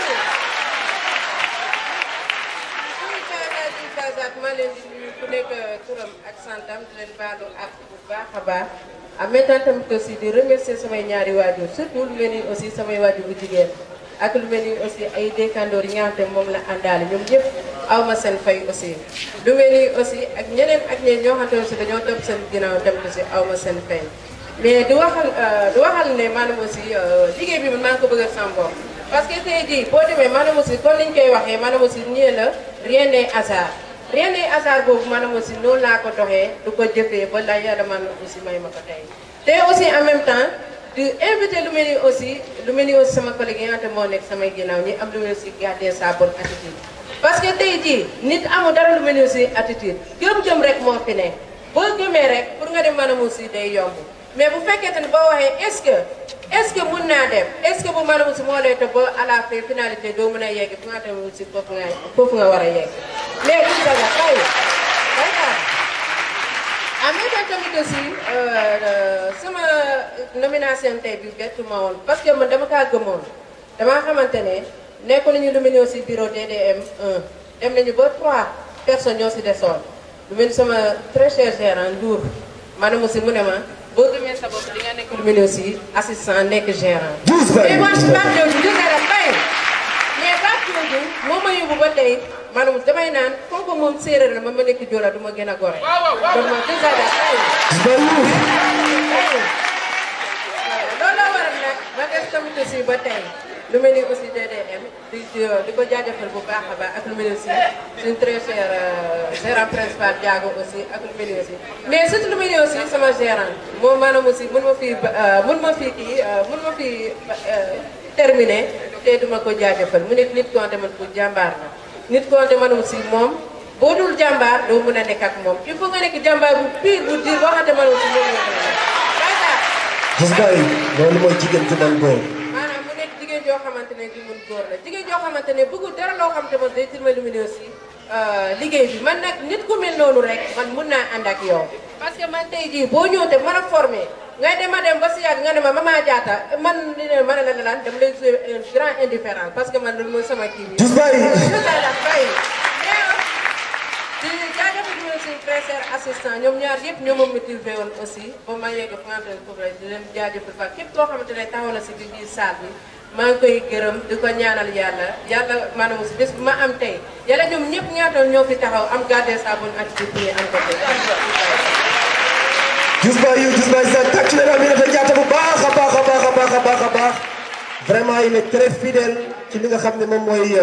S8: Oui, ma leen di nuyu ku nekk
S9: a baax en même temps tamit aussi di remercier samay ñaari waajur surtout lu mel ni aussi samay waajur bu jigéen ak lu mel ni aussi ay dëkkandoor yi nga xam te moom la àndaale ñoom ñëpp aw ma seen fay aussi lu mel ni aussi ak ñeneen ñoo xamante aussi dañoo topp seen ginnaaw dem aussi aw ma seen fay mais di waxal ne maanaam aussi liggéey bi man maa ngi ko bëgg a sama bopp parce que tey jii boo demee maanaam aussi kon liñ koy waxee maanaam aussi ñee la rien n'est hasard rien n'est hasard boobu maanaam aussi noonu laa ko doxee du ko jëfee ba la yàlla man aussi may ma ko tey te aussi en même temps di invité lu mel ni aussi sama collègue yi nga xam te moo nekk samay ginnaaw ñi am lu mel ni aussi garder sa bonne attitude parce que tey jii nit amul dara lu mel ni aussi attitude gëm-gëm rek moo fi ne boo gëmee rek pour nga dem maanaam aussi day yomb mais bu fekkee ne boo waxee est-ce que mun naa dem est-ce que bu maanaam aussi moo lay topp ba à la fin finalité doo mën a yegg fi nga xam ne aussi foofu nga war a yegg mais bu dara xëy d'accord en même temps tamit aussi sama nomination tey bi bettu ma woon parce que man dama kaa gëmoon damaa xamante ne nekk nañu lu mel ni aussi bureau DDM 1 dem nañu ba 3 personnes ñoo si desoon lu mel ni sama très cher gérant Ndour maanaam aussi mu ne ma boo gëmee sa bopp di nga nekk lu mel ni aussi assistant nekk gérant. mais man Pape Diop ñu dara bay mais Pape Diop moo ma yóbbu ba tey maanaam damay naan kooku moom séeréer la ma nekk Joola du ma gën a gore. donc ma dëgg la loolu la waral nag ma des tamit aussi ba tey lu mel ni aussi DDM di ko jaajëfal bu baax a baax ak lu mel ni aussi suñu très cher gérant principal Diago aussi ak lu mel ni aussi mais surtout lu mel ni aussi sama gérant moom maanaam aussi mun ma fi terminer te duma ko jaajëfal mu nekk nit ko xamante man ku jàmbaar la nit ko xamante man aussi moom boo dul jàmbaar doo mën a nekk ak moom il faut nga nekk jàmbaar bu pire bu diir boo xamante man aussi moom la
S1: gis nga loolu mooy jigéen ju mën góor.
S9: maanaam mu nekk jigéen joo xamante ne ju mën góor la jigéen joo xamante ne bëggul dara loo xamante man day dimbali lu aussi liggéey bi man nag nit ku mel noonu rek man mun naa ànd ak yow. parce que man tey jii boo ñëw te mën a formé ngay dem ba si yàgg nga ne ma Mama Diatta man li ne mën a la lan dama lay jouer un grand indifférent parce que man loolu mooy sama kii bi.
S1: gis bay
S9: di jaajëfal ñu suñu très cher assistant ñoom ñaar yëpp ñoo ma motivé woon aussi ba ma yegg fangante foofu rek di leen jaajëfal fa képp koo xamante ne taxaw na si biir salle bi maa ngi koy gërëm di ko ñaanal yàlla maanaam aussi bés bu ma am tey yàlla ñoom ñëpp ñaatoon ñoo fi taxaw am garder sa bonne attitude am ko tey.
S1: gis bay sa tàcc leen Aminata Diatta bu baax a baax vraiment il est très fidèle ci li nga xam ne moom mooy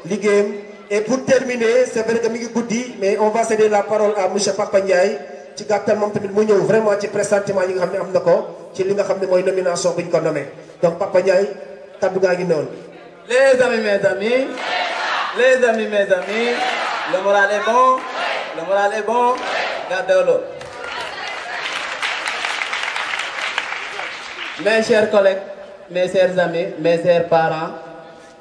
S1: liggéeyam. Et pour terminer, c'est vrai que mi ngi guddi mais on va céder la parole à monsieur Papa Ndiaye ci gàttal moom tamit mu ñëw vraiment ci pressentiment yi nga xam ne am na ko ci li nga xam ne mooy nomination bu ñu ko nommé donc Papa Ndiaye kaddu gaa ngi noonu.
S10: Les amis mes amis le moral est bon gardez-le. Mes chers collègues, mes chers amis, mes chers parents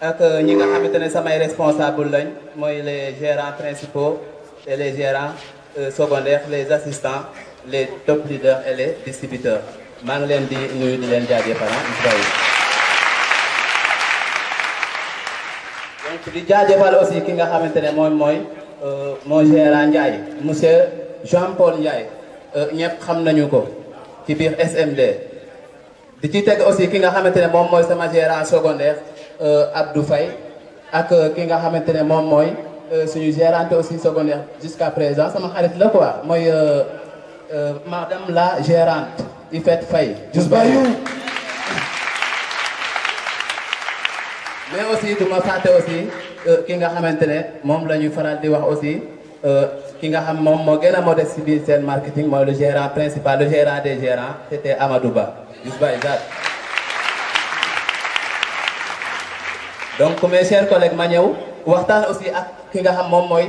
S10: ak ñi nga xamante ne samay responsable lañ mooy les gérants principaux et les gérants secondaires les assistants les top leaders et les distributeurs maa ngi leen di nuyu di leen jaajëfal donc di jaajëfal aussi ki nga xamante ne moom mooy mon gérant Ndiaye monsieur Jean-Paul Ndiaye ñëpp xam nañu ko ci biir SMD di ci teg aussi ki nga xamante ne moom mooy sama gérant secondaire Abdou Faye ak ki nga xamante ne moom mooy suñu gérante aussi secondaire jusqu'à présent sama xarit la quoi mooy madame la gérante Ifette Faye mais aussi du ma fàtte aussi ki nga xamante ne moom la ñuy faral di wax aussi ki nga xam moom moo gën a modeste ci biir seen marketing mooy le gérant principal le gérant des gérants c'était Amadou Ba donc mes chers collègues ma ñëw waxtaan aussi ak ki nga xam moom mooy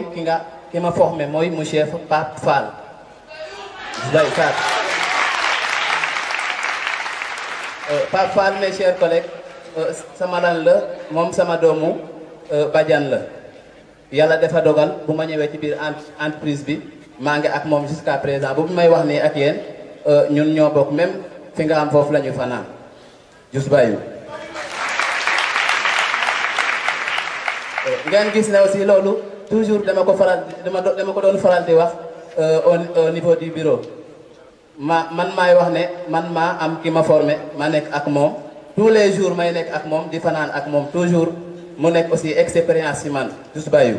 S10: ki ma formé mooy monsieur Pape Fall Pape Fall mes chers collègues sama lan la moom sama doomu badian la yàlla dafa dogal bu ma ñëwee ci biir entreprise bi maa ngi ak moom jusqu'à présent bu may wax nii ak yéen ñun ñoo bokk même fi nga xam foofu la ñu fanaan jus bayu ngeen gis ne aussi loolu toujours dama ko doon faral di wax au niveau du bureau man maay wax ne man maa am ki ma formé ma nekk ak moom tous les jours may nekk ak moom di fanaan ak moom toujours mu nekk aussi expérience ci man Youssou Bayou.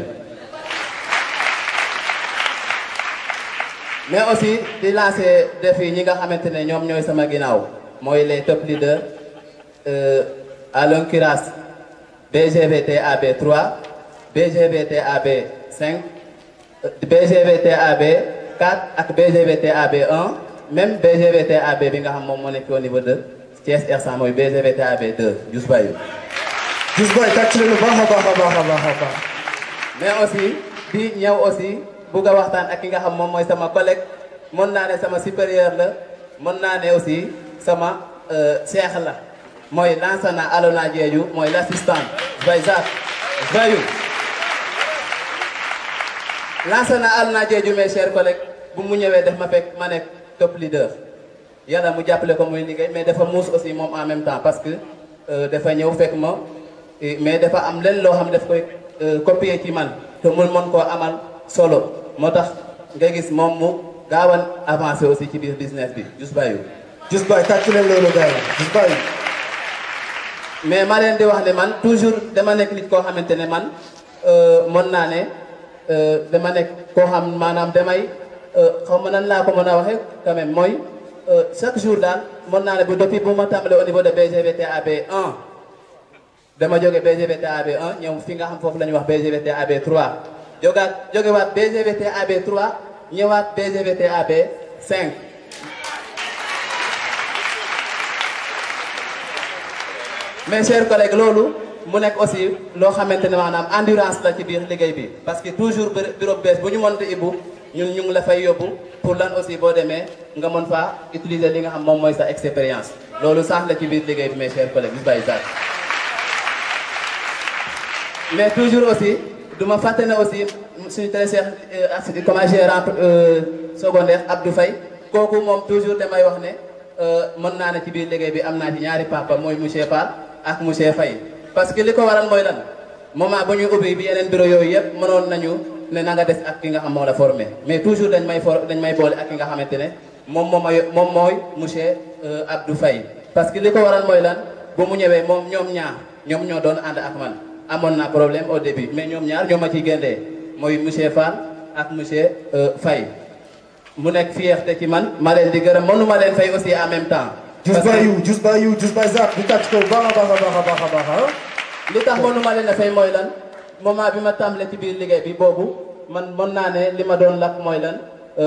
S10: mais aussi di lancer défi ñi nga xamante ne ñoom ñooy sama ginnaaw mooy les top leaders à l'occurrence BGVTAB 3 BGVTAB 5 BGVTAB 4 ak BGVTAB 1 même BGVTAB bi nga xam moom moo nekk au niveau de Thiès R100 mooy BGVTAB 2 Youssou Bayou.
S1: Youssou Bayou tàcc leen baax a baax a baax a baax a baax.
S10: mais aussi di ñëw aussi bugg a waxtaan ak ki nga xam moom mooy sama collègue mën naa ne sama supérieur la mën naa ne aussi sama cheikh la mooy Lansana Alona Diédhiou mooy l'assistant Bayou. Lansana Alona Diédhiou mes chers collègues bu mu ñëwee def ma fekk ma nekk top leader yàlla mu jàppale ko muy liggéey mais dafa muus aussi moom en même temps parce que dafa ñëw fekk ma mais dafa am leen loo xam daf koy copier ci man te mun mën koo amal solo moo tax nga gis moom mu gaawan avancé aussi ci biir business bi Youssou Bayou.
S1: Youssou Bayou tàcc leen loolu gars yi Youssou Bayou.
S10: mais ma leen di wax ne man toujours dama nekk nit koo xamante ne man mën naa ne dama nekk koo xam maanaam damay xaw ma nan laa ko mën a waxee quand même mooy chaque jour daal mën naa ne bu depuis bu ma tàmbalee au niveau de BGVTAB 1 dama jóge BGVTAB 1 ñëw fi nga xam foofu la ñuy wax BGVTAB 3 jógewaat BGVTAB 3 ñëwaat BGVTAB 5. mes chers collègues loolu mu nekk aussi loo xamante ne maanaam endurance la ci biir liggéey bi parce que toujours bureau bees bu ñu mënta ibbu ñun ñu ngi la fay yóbbu pour lan aussi boo demee nga mën faa utiliser li nga xam moom mooy sa expérience loolu sax la ci biir liggéey bi mes chers collègues Youssou Bayou Sarr. mais toujours aussi du ma fàtte ne aussi suñu très cher comme gérant secondaire Abdou Faye kooku moom toujours damay wax ne mën naa ne ci biir liggéey bi am naa ci ñaari papa mooy monsieur Fall ak monsieur Faye parce que li ko waral mooy lan moment bu ñu ubbi bi yeneen bureau yooyu yëpp mënoon nañu ne na nga des ak ki nga xam moo la formé mais toujours dañ may boole ak ki nga xamante ne moom mooy monsieur Abdou Faye parce que li ko waral mooy lan bu mu ñëwee moom ñoom ñoo doon ànd ak man amoon naa problème au début mais ñoom ñaar ñoo ma ciy génnee mooy monsieur Fall ak monsieur Faye mu nekk fierté ci man ma leen di gërëm mënu ma leen fay aussi en même temps.
S1: Youssou Bayou Zak di tàcc ko baax a baax
S10: li tax mënu ma leen a fay mooy lan moment bi ma tàmbalee ci biir liggéey bi boobu man mën naa ne li ma doon lakk mooy lan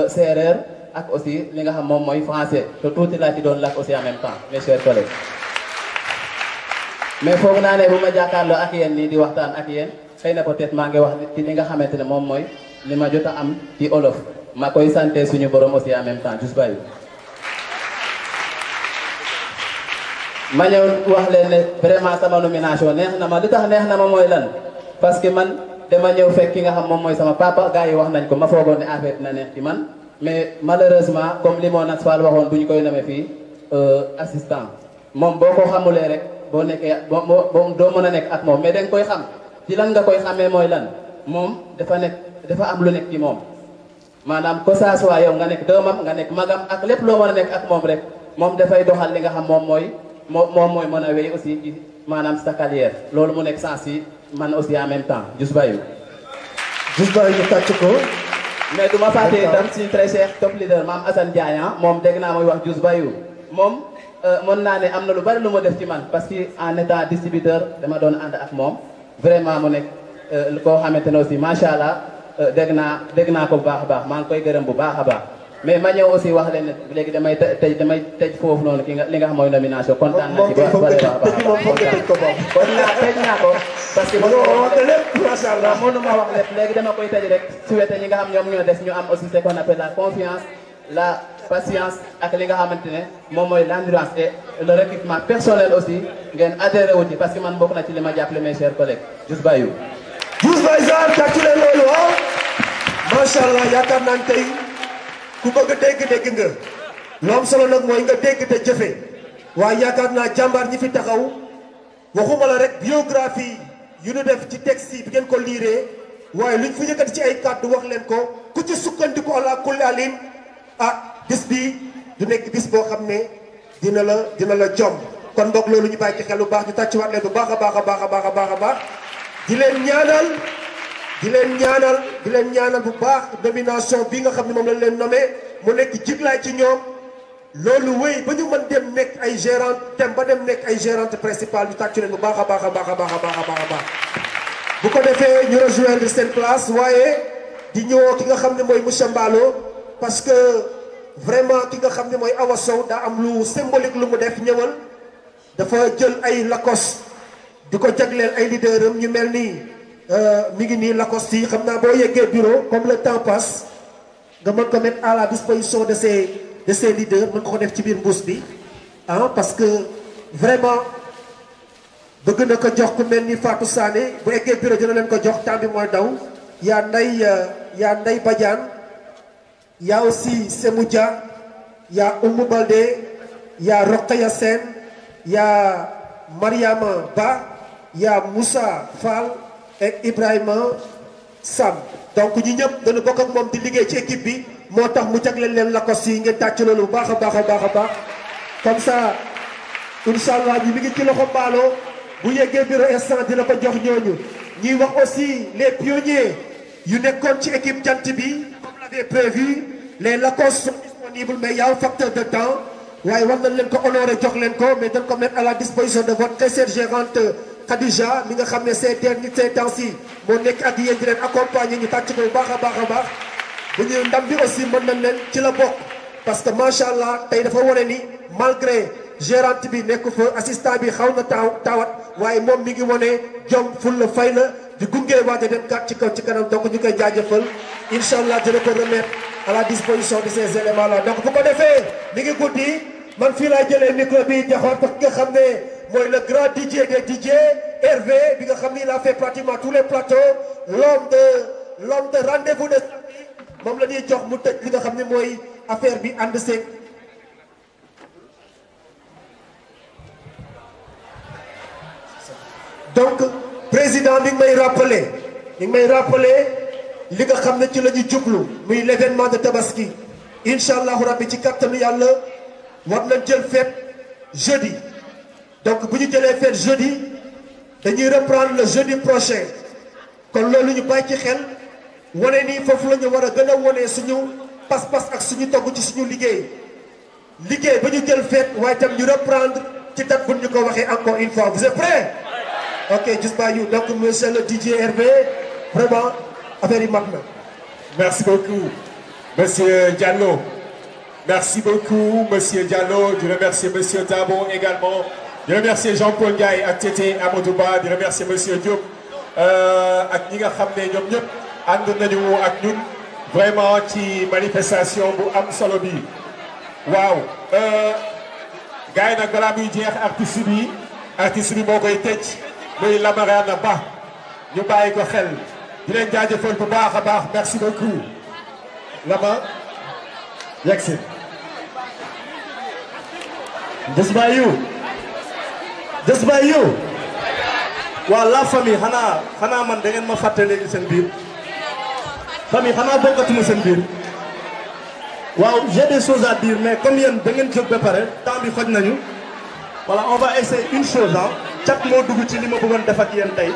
S10: séeréer ak aussi li nga xam moom mooy français te tuuti laa ci doon lakk aussi en même temps mes chers collègues. mais foog naa ne bu ma jàkkaarloo ak yéen nii di waxtaan ak yéen xëy na peut-être maa ngi wax ci li nga xamante ne moom mooy li ma jot a am ci olof ma koy santé suñu borom aussi en même temps Youssou Bayou. ma ñëw wax leen ne vraiment sama nomination neex na ma li tax neex na ma mooy lan parce que man dama ñëw fekk ki nga xam moom mooy sama papa gars yi wax nañ ko ma foogoon ne affaire dina neex ci man mais malheureusement comme li moo Nas Fall waxoon bu ñu koy namee fii assistant moom boo ko xamulee rek boo nekkee boo doo mën a nekk ak moom mais danga koy xam ci lan nga koy xamee mooy lan moom dafa am lu nekk ci moom maanaam que ça soit yow nga nekk doomam nga nekk magam ak lépp loo mën a nekk ak moom rek moom dafay doxal li nga xam moom mooy mën a wéy aussi ci maanaam sa carrière loolu mu nekk sens yi man aussi en même temps Youssou Bayou.
S1: Youssou Bayou ñu tàcc ko.
S10: mais du ma fàtte itam suñu très cher top leader maam Assane Diagne moom dégg naa mooy wax Youssou Bayou moom mën naa ne am na lu bari lu ma def ci man parce que en étant distributeur dama doon ànd ak moom vraiment mu nekk koo xamante ne aussi macha allah dégg naa ko bu baax a baax maa ngi koy gërëm bu baax a baax. mais ma ñëw aussi wax leen ne léegi damay tëj foofu noonu li nga xam mooy nomination kontaan naa ci ba tëj naa ko parce que mënu ma wax lépp léegi dama koy tëj rek souhaité ñi nga xam ñoom ñoo des ñu am aussi ce qu'on appelle la confiance la patience ak li nga xamante ne moom mooy l'endurance et le recrutement personnel aussi ngeen adhéré wu ci parce que man bokk na ci li ma jàppale mes chers collègues Youssou Bayou.
S1: Youssou Bayou Sarr tàccu leen loolu macha allah yaakaar naa tey ku bëgg a dégg nga lu am solo nag mooy nga dégg te jëfe waaye yaakaar naa jàmbaar ñi fi taxaw waxuma la rek biographie yu ñu def ci texte yi bi ngeen ko liiree waaye luñ fi yëkkati ci ay kàddu wax leen ko ku ci sukkandiku ala kulli alim bis bi du nekk bis boo xam ne dina la jom kon boog loolu ñu bàyyi ci xel bu baax ñu tàccuwaat leen bu baax a baax a baax a baax a baax a baax di leen ñaanal bu baax nomination bi nga xam ne moom lañ leen nommé mu nekk jiglaay ci ñoom loolu wéy ba ñu mën dem nekk ay gérante dem ba dem nekk ay gérante principale ñu tàccu leen bu baax a baax a baax a baax a baax a baax a baax bu ko defee ñu rejoindre seen place waaye di ñëwoo ki nga xam ne mooy monsieur Mballo parce que vraiment ki nga xam ne mooy Awa Sow daa am lu symbolique lu mu def ñëwal dafa jël ay Lacoste di ko jagleel ay leader am ñu mel nii mi ngi nii Lacoste yi xam naa boo yeggee bureau comme le temps passe nga mën ko mettre à la disposition de ces leaders mën ko def ci biir mbuus bi ah parce que vraiment bëgg na ko jox ku mel ni Fatou Sané bu eggee bureau dina leen ko jox temps bi mooy daw yaa Ndey Badiane yaa aussi Semou Dia yaa Oumou Baldé yaa Rokhaya Sène yaa Mariama Ba yaa Moussa Fall ak Ibrahima Sam donc ñi ñëpp dañu bokk ak moom di liggéey ci équipe bi moo tax mu jagleel leen Lacoste yi ngeen tàcc loolu bu baax a baax a baax a baax comme ça incha allah ñi mi ngi ci loxo Mballo bu yeggee bureau instant dina ko jox ñooñu ñuy wax aussi les pionniers yu nekkoon ci équipe jant bi comme l'avait prévu les Lacoste sont disponibles mais y a un facteur de temps waaye war nañ leen ko honoré jox leen ko mais dañ ko mettre à la disposition de votre très chère gérante Khadija mi nga xam ne ces temps-ci moo nekk ak yéen di leen accompagner ñu tàcc ko bu baax a baax a baax bu ñu ndam bi aussi mën nañ leen ci la bokk parce que macha allah tey dafa wane ni malgré gérante bi nekk fa assistant bi xaw na taawat waaye moom mi ngi wane jom ful la fay la di gunge waaj a dem gàtt ci kaw ci kanam donc ñu koy jaajëfal incha allah dina ko remettre à la disposition de ces éléments là donc bu ko defee mi ngi guddi man fii laa jëlee micro bi joxoon parce que nga xam ne mooy le grand DJ des DJ Hervé bi nga xam ni il a fait pratiquement tous les plateaux l'homme de rendez-vous de samedi moom la ñuy jox mu tëj li nga xam ne mooy affaire bi ànd seeg. donc président mi ngi may rappeler li nga xam ne ci la ñu jublu muy l'événement de Tabaski incha allahu rabbi ci kattanu yàlla war nañ jël fête jeudi donc bu ñu jëlee fête jeudi dañuy reprendre le jeudi prochain kon loolu ñu bàyyi ci xel wane ni foofu la ñu war a gën a wane suñu pas-pas ak suñu togg ci suñu liggéey ba ñu jël fête waaye tam ñu reprendre ci date bu ñu ko waxee encore une fois vous êtes prêts? Ok, just by you. Donc, monsieur le DJ Hervé, vraiment, affaire yi mat na.
S11: Merci beaucoup, monsieur Diallo. Merci beaucoup, monsieur Diallo. Je remercie monsieur Dabo également. Je remercie Jean-Paul Ndiaye ak Tété Amadou Ba. Je remercie monsieur Diop ak ñi nga xam ne ñoom ñëpp ànd nañu ak ñun vraiment ci manifestation bu am solo bi. waaw gars yi nag balaa muy jeex artiste bi moo koy tëj. muy Lamarana Ba ñu bàyyi ko xel di leen jaajëfal bu baax a baax merci beaucoup Lama yegsi
S12: just by you waaw la famille xanaa man da ngeen ma fàtte léegi seen biir famille xanaa bokkatuma seen biir waaw j'ai des choses à dire mais comme yéen da ngeen jóg ba pare temps bi xoj nañu voilà on va essayer une chose cat moo dugg ci li ma bëggoon def ak yéen tey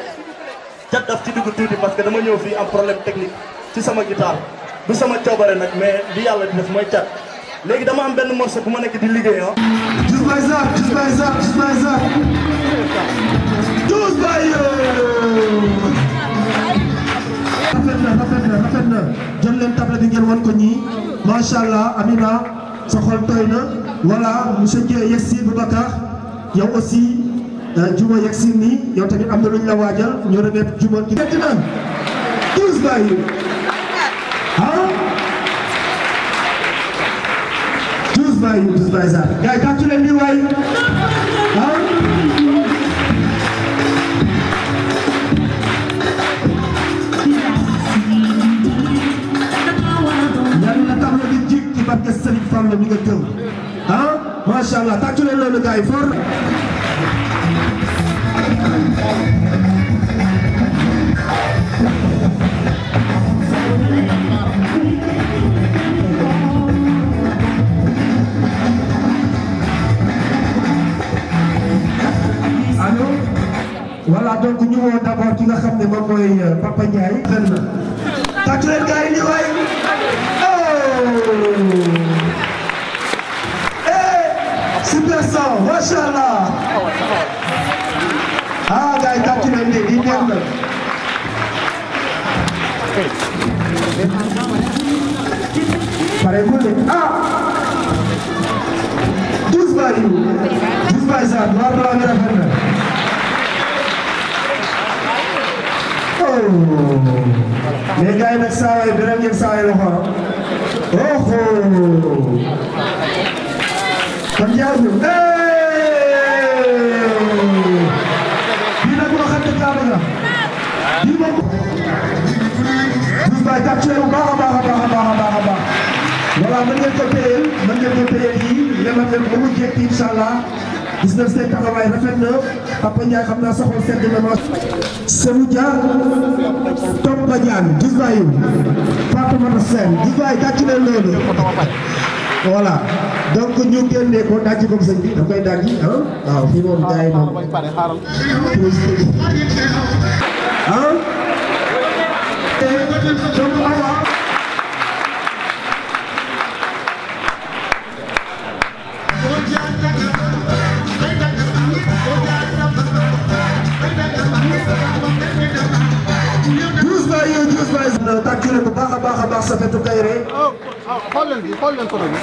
S12: cat daf ci dugg tuuti parce que dama ñëw fii am problème technique ci sama guitare du sama coobare nag mais li yàlla di def mooy cat léegi dama am benn morceau bu ma nekk di liggéey
S1: just by you rafet na jël leen table bi ngeen wan ko ñii macha allah Amina sa xol tooy na voilà monsieur Dieng yegsi Boubacar yow aussi Juma yegsi nii yow tamit am na lu ñu la waajal ñu remettre Juma ki gëtt na tous by you tous by ça gars yi tàccu leen nii waay yàlla na table bi jig ci barke Serigne Fall la mi nga gëm macha allah tàccu leen loolu gars yi fort voilà donc ñu woo d'abord ki nga xam ne moom mooy Papa Ndiaye. tàccu leen gars yi nii waay. super son macha allah. ah gars yi tàccu leen de di neex na. pare bu ne ah. douze baa yi. douze baa yi sax noir blanc bi rafet na. mais gars yi nag saa waay beneen ngeen saa waay loxo kon jaar ñu bii nag moo xam ne kaaba nga bii moom douze bàyyi capturé bu baax a baax a baax a baax a baax a baax voilà mën ngeen ko téyeel yi lemal leen ba mu jekk incha allah gis nañ seen taxawaay rafet na Papa Ndiaye xam naa soxla sedd na ma Semou Dia Tom Badiane gis naa yow Fatoumata Sène gis naa dàcc leen loolu voilà donc ñu génnee ko dàcc ko sëñ bi da koy dàcc ah waaw fii moom gars yi moom ah donc awa tàccule bu baax a baax a baax Safetou Kayre xool leen photo bi